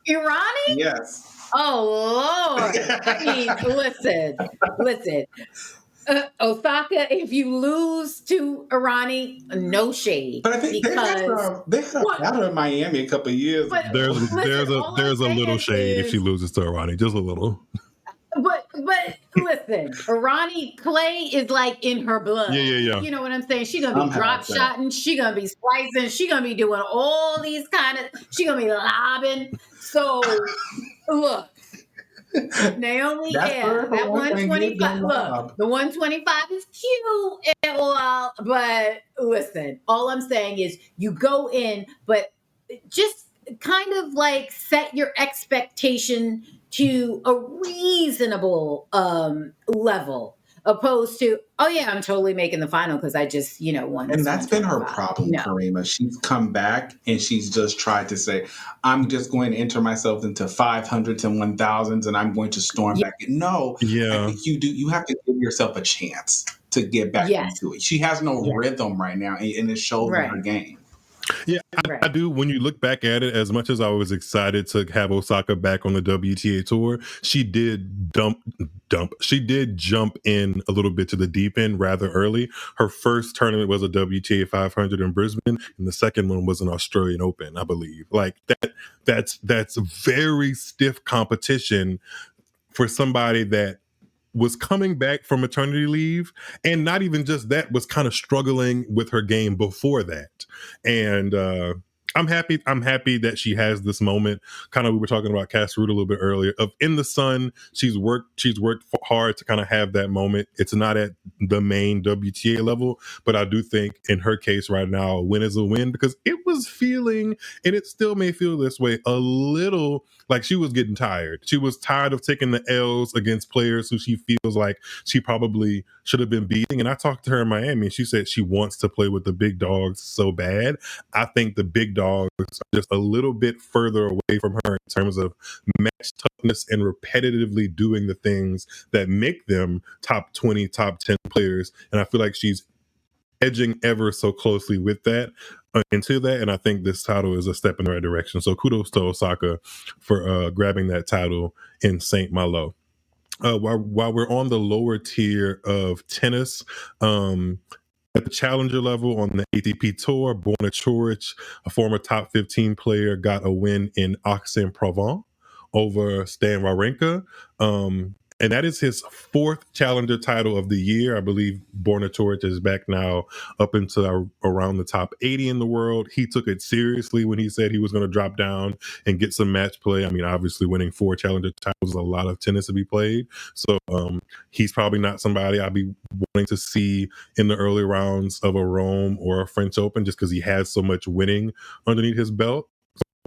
Irani? Yes. Oh, Lord. I mean, listen. Osaka, if you lose to Irani, no shade. But I think because they had a battle in Miami a couple of years but ago. listen, There's a little shade if she is, loses to Arani, just a little. but listen, Irani Clay is like in her blood. Yeah. You know what I'm saying? She's gonna be drop Somehow, shotting, she gonna be splicing, she gonna be doing all these kind of, she gonna be lobbing. So look, Naomi, that's yeah, that one thing is 125. don't lob. Look, the 125 is cute and all, but listen, all I'm saying is you go in, but just kind of like set your expectation to a reasonable level, opposed to, oh yeah, I'm totally making the final because I just won this. And that's been her 125. problem, No. Kariemah. She's come back and she's just tried to say, I'm just going to enter myself into 500s and 1000s and I'm going to storm back. No, Yeah. I think you have to give yourself a chance to get back into it. She has no rhythm right now, and it shows in her game. Yeah, I do. When you look back at it, as much as I was excited to have Osaka back on the WTA tour, she did She did jump in a little bit to the deep end rather early. Her first tournament was a WTA 500 in Brisbane, and the second one was an Australian Open, I believe. Like that's very stiff competition for somebody that was coming back from maternity leave, and not even just that, was kind of struggling with her game before that. And I'm happy that she has this moment. Kind of, we were talking about Cass Ruud a little bit earlier, of in the sun. She's worked hard to kind of have that moment. It's not at the main WTA level, but I do think in her case right now, a win is a win, because it was feeling, and it still may feel this way, a little like she was getting tired. She was tired of taking the L's against players who she feels like she probably should have been beating. And I talked to her in Miami, and she said she wants to play with the big dogs so bad. I think the big dogs are just a little bit further away from her in terms of match toughness and repetitively doing the things that make them top 20, top 10 players. And I feel like she's edging ever so closely with that, into that. And I think this title is a step in the right direction. So kudos to Osaka for grabbing that title in St. Malo. While we're on the lower tier of tennis, at the challenger level on the ATP Tour, Borna Coric, a former top 15 player, got a win in Aix-en-Provence over Stan Wawrinka. And that is his fourth challenger title of the year. I believe Borna Coric is back now up into around the top 80 in the world. He took it seriously when he said he was going to drop down and get some match play. I mean, obviously winning 4 challenger titles is a lot of tennis to be played. So he's probably not somebody I'd be wanting to see in the early rounds of a Rome or a French Open, just because he has so much winning underneath his belt.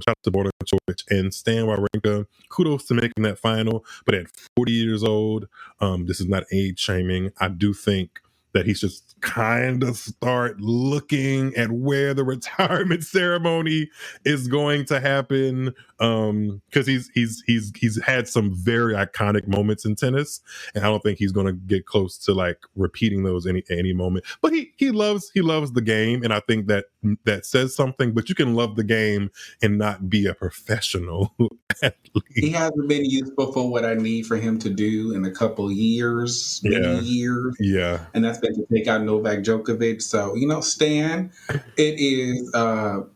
Shout out to Borna Coric and Stan Wawrinka. Kudos to making that final. But at 40 years old, this is not age shaming. I do think that he should kind of start looking at where the retirement ceremony is going to happen, because he's had some very iconic moments in tennis, and I don't think he's going to get close to like repeating those any moment. But he loves the game, and I think that says something. But you can love the game and not be a professional athlete. He hasn't been useful for what I need for him to do in a couple years, many years. Yeah. And that's been to take out Novak Djokovic. So, Stan, it is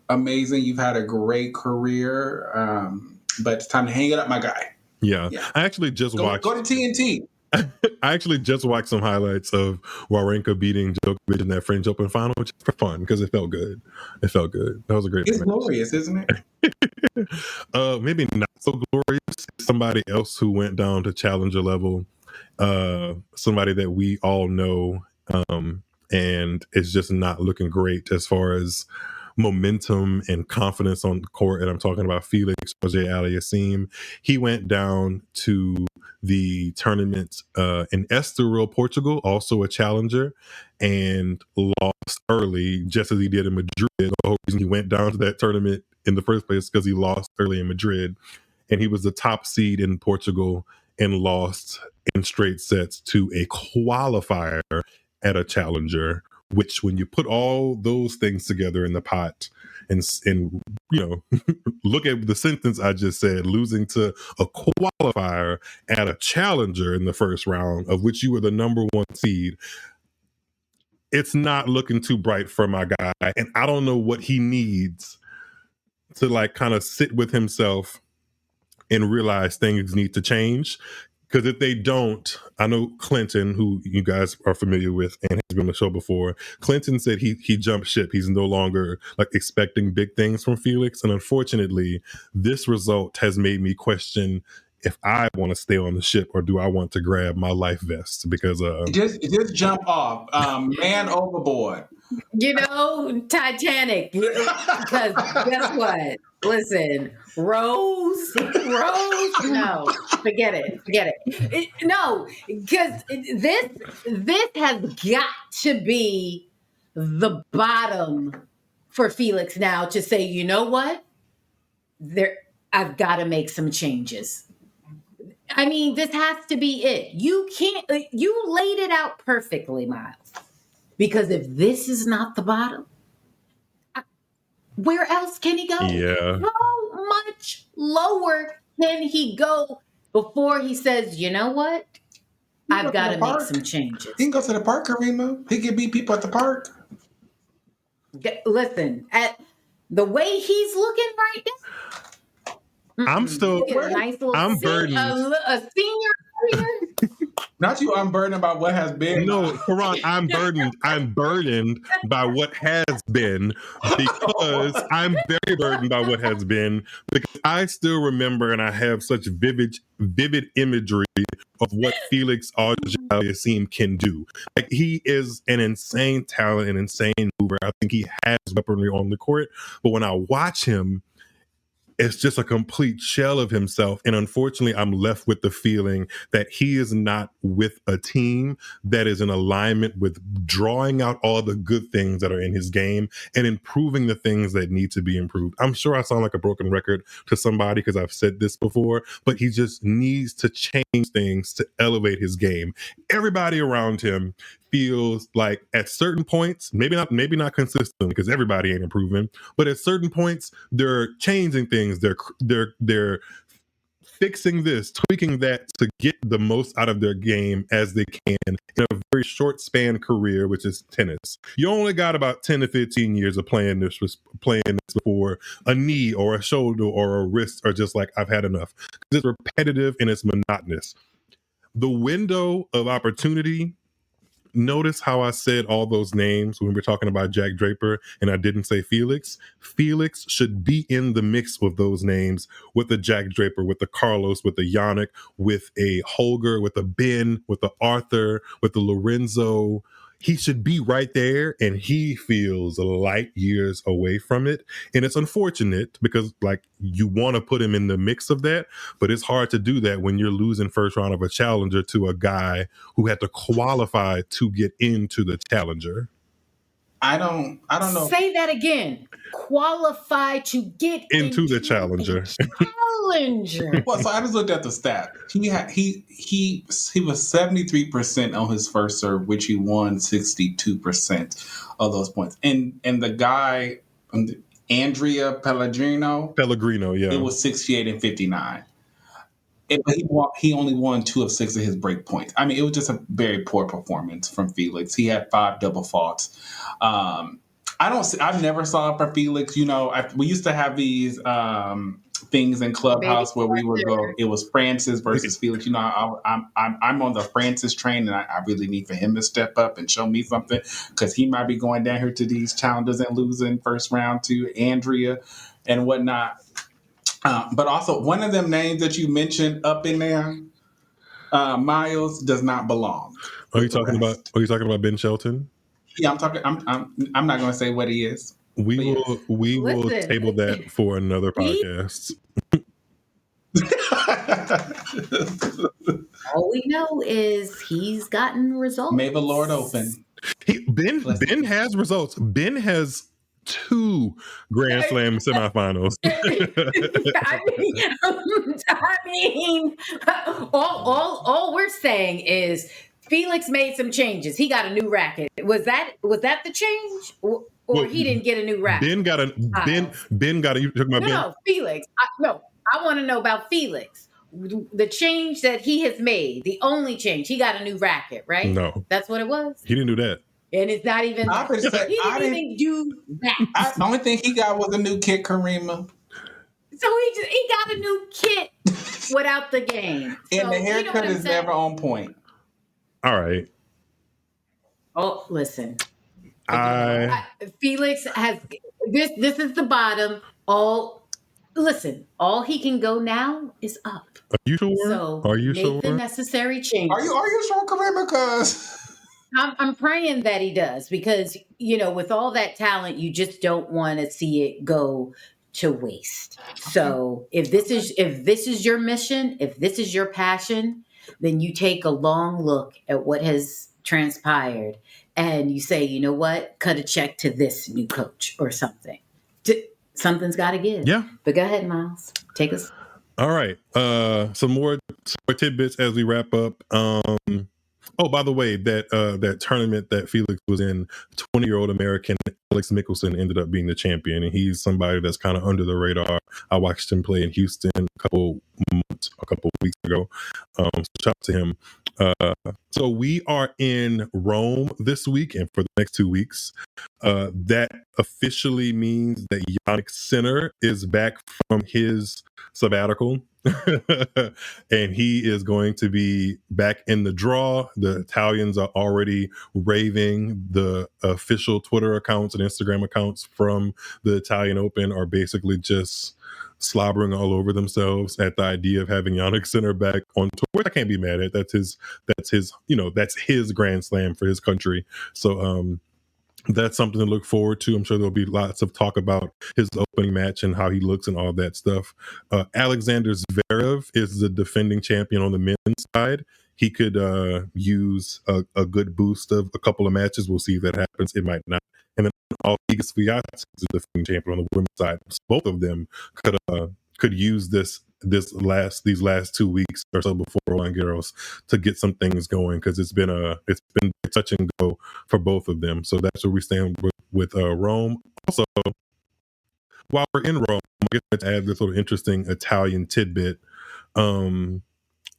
amazing. You've had a great career, but it's time to hang it up, my guy. Yeah. I actually just watched. Go to TNT. I actually just watched some highlights of Wawrinka beating Djokovic in that French Open final, just for fun, because it felt good. That was a great It's match. glorious, isn't it? Maybe not so glorious. Somebody else who went down to challenger level, somebody that we all know, and it's just not looking great as far as momentum and confidence on the court. And I'm talking about Felix Auger-Aliassime. He went down to the tournament in Estoril, Portugal, also a challenger, and lost early, just as he did in Madrid. The whole reason he went down to that tournament in the first place because he lost early in Madrid, and he was the top seed in Portugal and lost in straight sets to a qualifier at a challenger, which when you put all those things together in the pot, and look at the sentence I just said, losing to a qualifier at a challenger in the first round, of which you were the number one seed. It's not looking too bright for my guy. And I don't know what he needs to like kind of sit with himself and realize things need to change. Because if they don't, I know Clinton, who you guys are familiar with and has been on the show before, Clinton said he jumped ship. He's no longer like expecting big things from Felix. And unfortunately, this result has made me question if I want to stay on the ship or do I want to grab my life vest, because just jump off, man overboard. Titanic. Because guess what? Listen, Rose, no, forget it. No, because this has got to be the bottom for Felix now to say, you know what? I've got to make some changes. I mean, this has to be it. You laid it out perfectly, Myles. Because if this is not the bottom, where else can he go? Yeah. How much lower can he go before he says, you know what? I've got to make some changes. He can go to the park, Kariemah. He can beat people at the park. Listen, at the way he's looking right now, I'm burdened. A senior career. Not you unburdened about what has been. No, Quran, I'm burdened by what has been, because I'm very burdened by what has been, because I still remember and I have such vivid imagery of what Felix Auger-Aliassime can do. Like, he is an insane talent, an insane mover. I think he has weaponry on the court, but when I watch him, it's just a complete shell of himself. And unfortunately, I'm left with the feeling that he is not with a team that is in alignment with drawing out all the good things that are in his game and improving the things that need to be improved. I'm sure I sound like a broken record to somebody because I've said this before, but he just needs to change things to elevate his game. Everybody around him feels like at certain points, maybe not consistent because everybody ain't improving, but at certain points they're changing things. They're fixing this, tweaking that to get the most out of their game as they can in a very short span career, which is tennis. You only got about 10 to 15 years of playing this before a knee or a shoulder or a wrist are just like, I've had enough. It's repetitive and it's monotonous. The window of opportunity. Notice how I said all those names when we were talking about Jack Draper and I didn't say Felix. Felix should be in the mix with those names, with the Jack Draper, with the Carlos, with the Yannick, with a Holger, with a Ben, with the Arthur, with the Lorenzo. He should be right there, and he feels light years away from it. And it's unfortunate because, like, you want to put him in the mix of that, but it's hard to do that when you're losing first round of a challenger to a guy who had to qualify to get into the challenger. I don't know. Say that again. Qualify to get into the challenger. Well, so I just looked at the stat. He was 73% on his first serve, which he won 62% of those points. And the guy, Andrea Pellegrino, yeah, it was 68 and 59. He only won 2 of 6 of his break points. I mean, it was just a very poor performance from Felix. He had 5 double faults. I've never saw it for Felix. We used to have these things in Clubhouse where we would go. It was Francis versus Felix. I'm on the Francis train, and I really need for him to step up and show me something, because he might be going down here to these challenges and losing first round to Andrea and whatnot. But also, one of them names that you mentioned up in there, Myles, does not belong. Are you talking about Ben Shelton? Yeah, I'm talking. I'm not going to say what he is. We will table that for another podcast. All we know is he's gotten results. May the Lord open. Ben has results. Ben has 2 Grand Slam semifinals. I mean, all we're saying is Felix made some changes. He got a new racket. Was that the change? or he didn't get a new racket? Ben got a you talking about Ben? No, Felix. I want to know about Felix. The change that he has made, the only change, he got a new racket, right? No. That's what it was? He didn't do that. And it's not even, I would say, he didn't even do that. the only thing he got was a new kit, Kariemah. So he got a new kit without the game. And So, the haircut is never on point. All right. Oh, listen. Felix has this is the bottom. All he can go now is up. Are you sure? So are you make sure? the necessary changes. Are you sure, Kariemah? Because I'm praying that he does, because with all that talent, you just don't want to see it go to waste. So if this is your mission, if this is your passion, then you take a long look at what has transpired and you say, you know what, cut a check to this new coach or something. Something's got to give. Yeah. But go ahead, Myles. Take us. All right. Some more tidbits as we wrap up. Oh, by the way, that tournament that Felix was in, 20-year-old American Alex Mickelson ended up being the champion, and he's somebody that's kind of under the radar. I watched him play in Houston a couple weeks ago. So shout out to him. So we are in Rome this week and for the next 2 weeks. That officially means that Jannik Sinner is back from his sabbatical. And he is going to be back in the draw. The Italians are already raving. The official Twitter accounts and Instagram accounts from the Italian Open are basically just slobbering all over themselves at the idea of having Jannik Sinner back on tour, which I can't be mad at. That's his Grand Slam for his country. So that's something to look forward to. I'm sure there'll be lots of talk about his opening match and how he looks and all that stuff. Alexander Zverev is the defending champion on the men's side. He could use a good boost of a couple of matches. We'll see if that happens. It might not. And then Iga Swiatek is the defending champion on the women's side. So both of them could use these last 2 weeks or so before Roland Garros to get some things going, because it's been touch and go for both of them. So that's where we stand with Rome. Also, while we're in Rome, I guess let's add this little interesting Italian tidbit.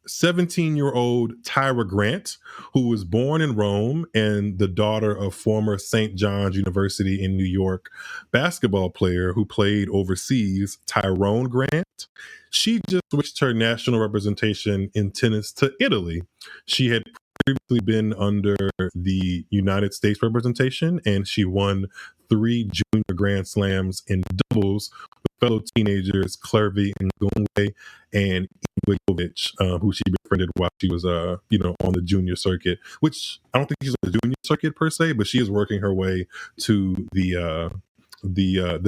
17-year-old Tyra Grant, who was born in Rome and the daughter of former St. John's University in New York basketball player who played overseas, Tyrone Grant. She just switched her national representation in tennis to Italy. She had previously been under the United States representation, and she won 3 junior Grand Slams in doubles with fellow teenagers Clervy and Gungwe and Igovic, who she befriended while she was on the junior circuit, which I don't think she's on the junior circuit per se, but she is working her way to the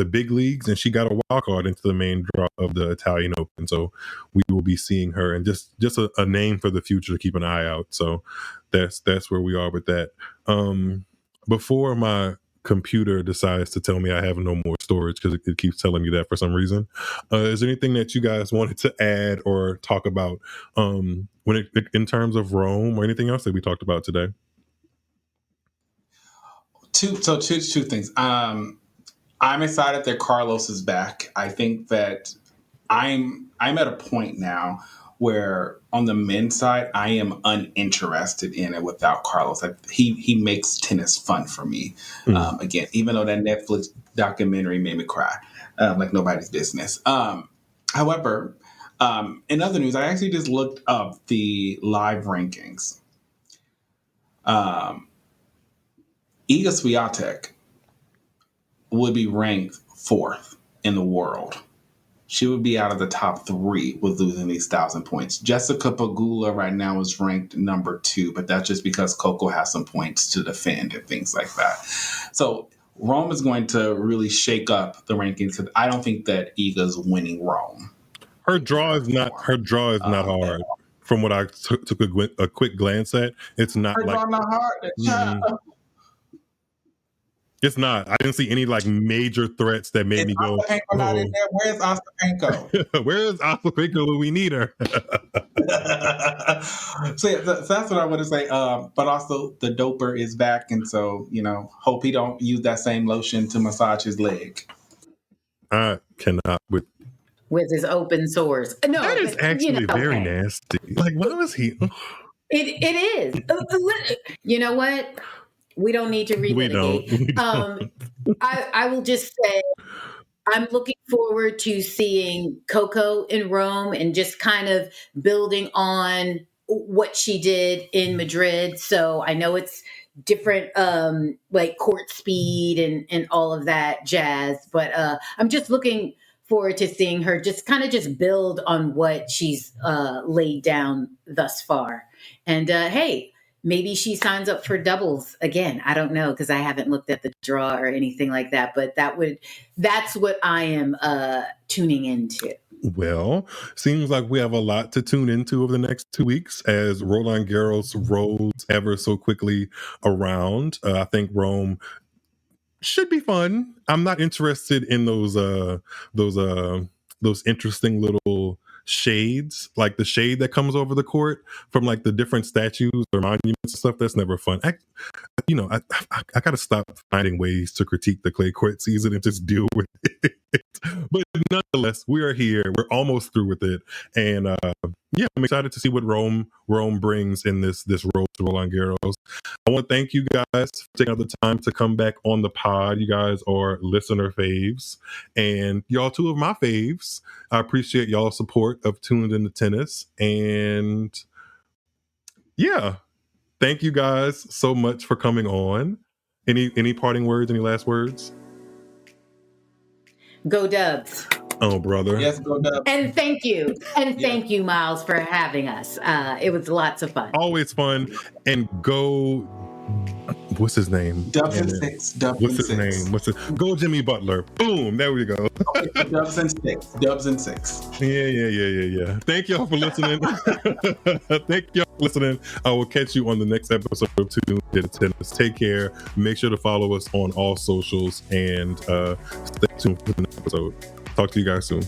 big leagues, and she got a wild card into the main draw of the Italian Open. So we will be seeing her, and just a name for the future to keep an eye out. So that's where we are with that. Before my computer decides to tell me I have no more storage, because it keeps telling me that for some reason, is there anything that you guys wanted to add or talk about in terms of Rome, or anything else that we talked about today? Two things. I'm excited that Carlos is back. I think that I'm at a point now where on the men's side, I am uninterested in it without Carlos. He makes tennis fun for me. Again, even though that Netflix documentary made me cry like nobody's business. However, in other news, I actually just looked up the live rankings. Iga Swiatek would be ranked 4th in the world. She would be out of the top 3 with losing these 1,000 points. Jessica Pegula right now is ranked number 2, but that's just because Coco has some points to defend and things like that. So Rome is going to really shake up the rankings, because I don't think that Iga's winning Rome. Her draw is not hard. From what I took a quick glance at, it's not her like draw not hard. It's not. I didn't see any like major threats that made me go, Ostapenko not in there? Where's Ostapenko? where is Ostapenko when we need her? So that's what I want to say. But also, the doper is back, and so hope he don't use that same lotion to massage his leg. I cannot with his open sores. No, that is actually very nasty. Like, why was he? It is. You know what? We don't need to relitigate. I will just say I'm looking forward to seeing Coco in Rome and just kind of building on what she did in Madrid. So I know it's different, like court speed and all of that jazz, but I'm just looking forward to seeing her just build on what she's laid down thus far. And hey, maybe she signs up for doubles again. I don't know, because I haven't looked at the draw or anything like that, but that's what I am tuning into. Well, seems like we have a lot to tune into over the next 2 weeks as Roland Garros rolls ever so quickly around. I think Rome should be fun. I'm not interested in those interesting little shades, like the shade that comes over the court from like the different statues or monuments and stuff. That's never fun. I gotta stop finding ways to critique the clay court season and just deal with it. But nonetheless, we are here. We're almost through with it, and I'm excited to see what Rome brings in this road to Roland Garros. I want to thank you guys for taking the time to come back on the pod. You guys are listener faves, and y'all two of my faves. I appreciate y'all's support of Tuned Into Tennis, and yeah, thank you guys so much for coming on. Any parting words? Any last words? Go Dubs. Oh, brother. Yes, go Dubs. And thank you. And thank you, Myles, for having us. It was lots of fun. Always fun. And go... What's his name? Dubs and six. What's his name? Go Jimmy Butler. Boom. There we go. Dubs and six. Dubs and six. Yeah. Thank y'all for listening. I will catch you on the next episode of Tuned Into Tennis. Take care. Make sure to follow us on all socials and stay tuned for the next episode. Talk to you guys soon.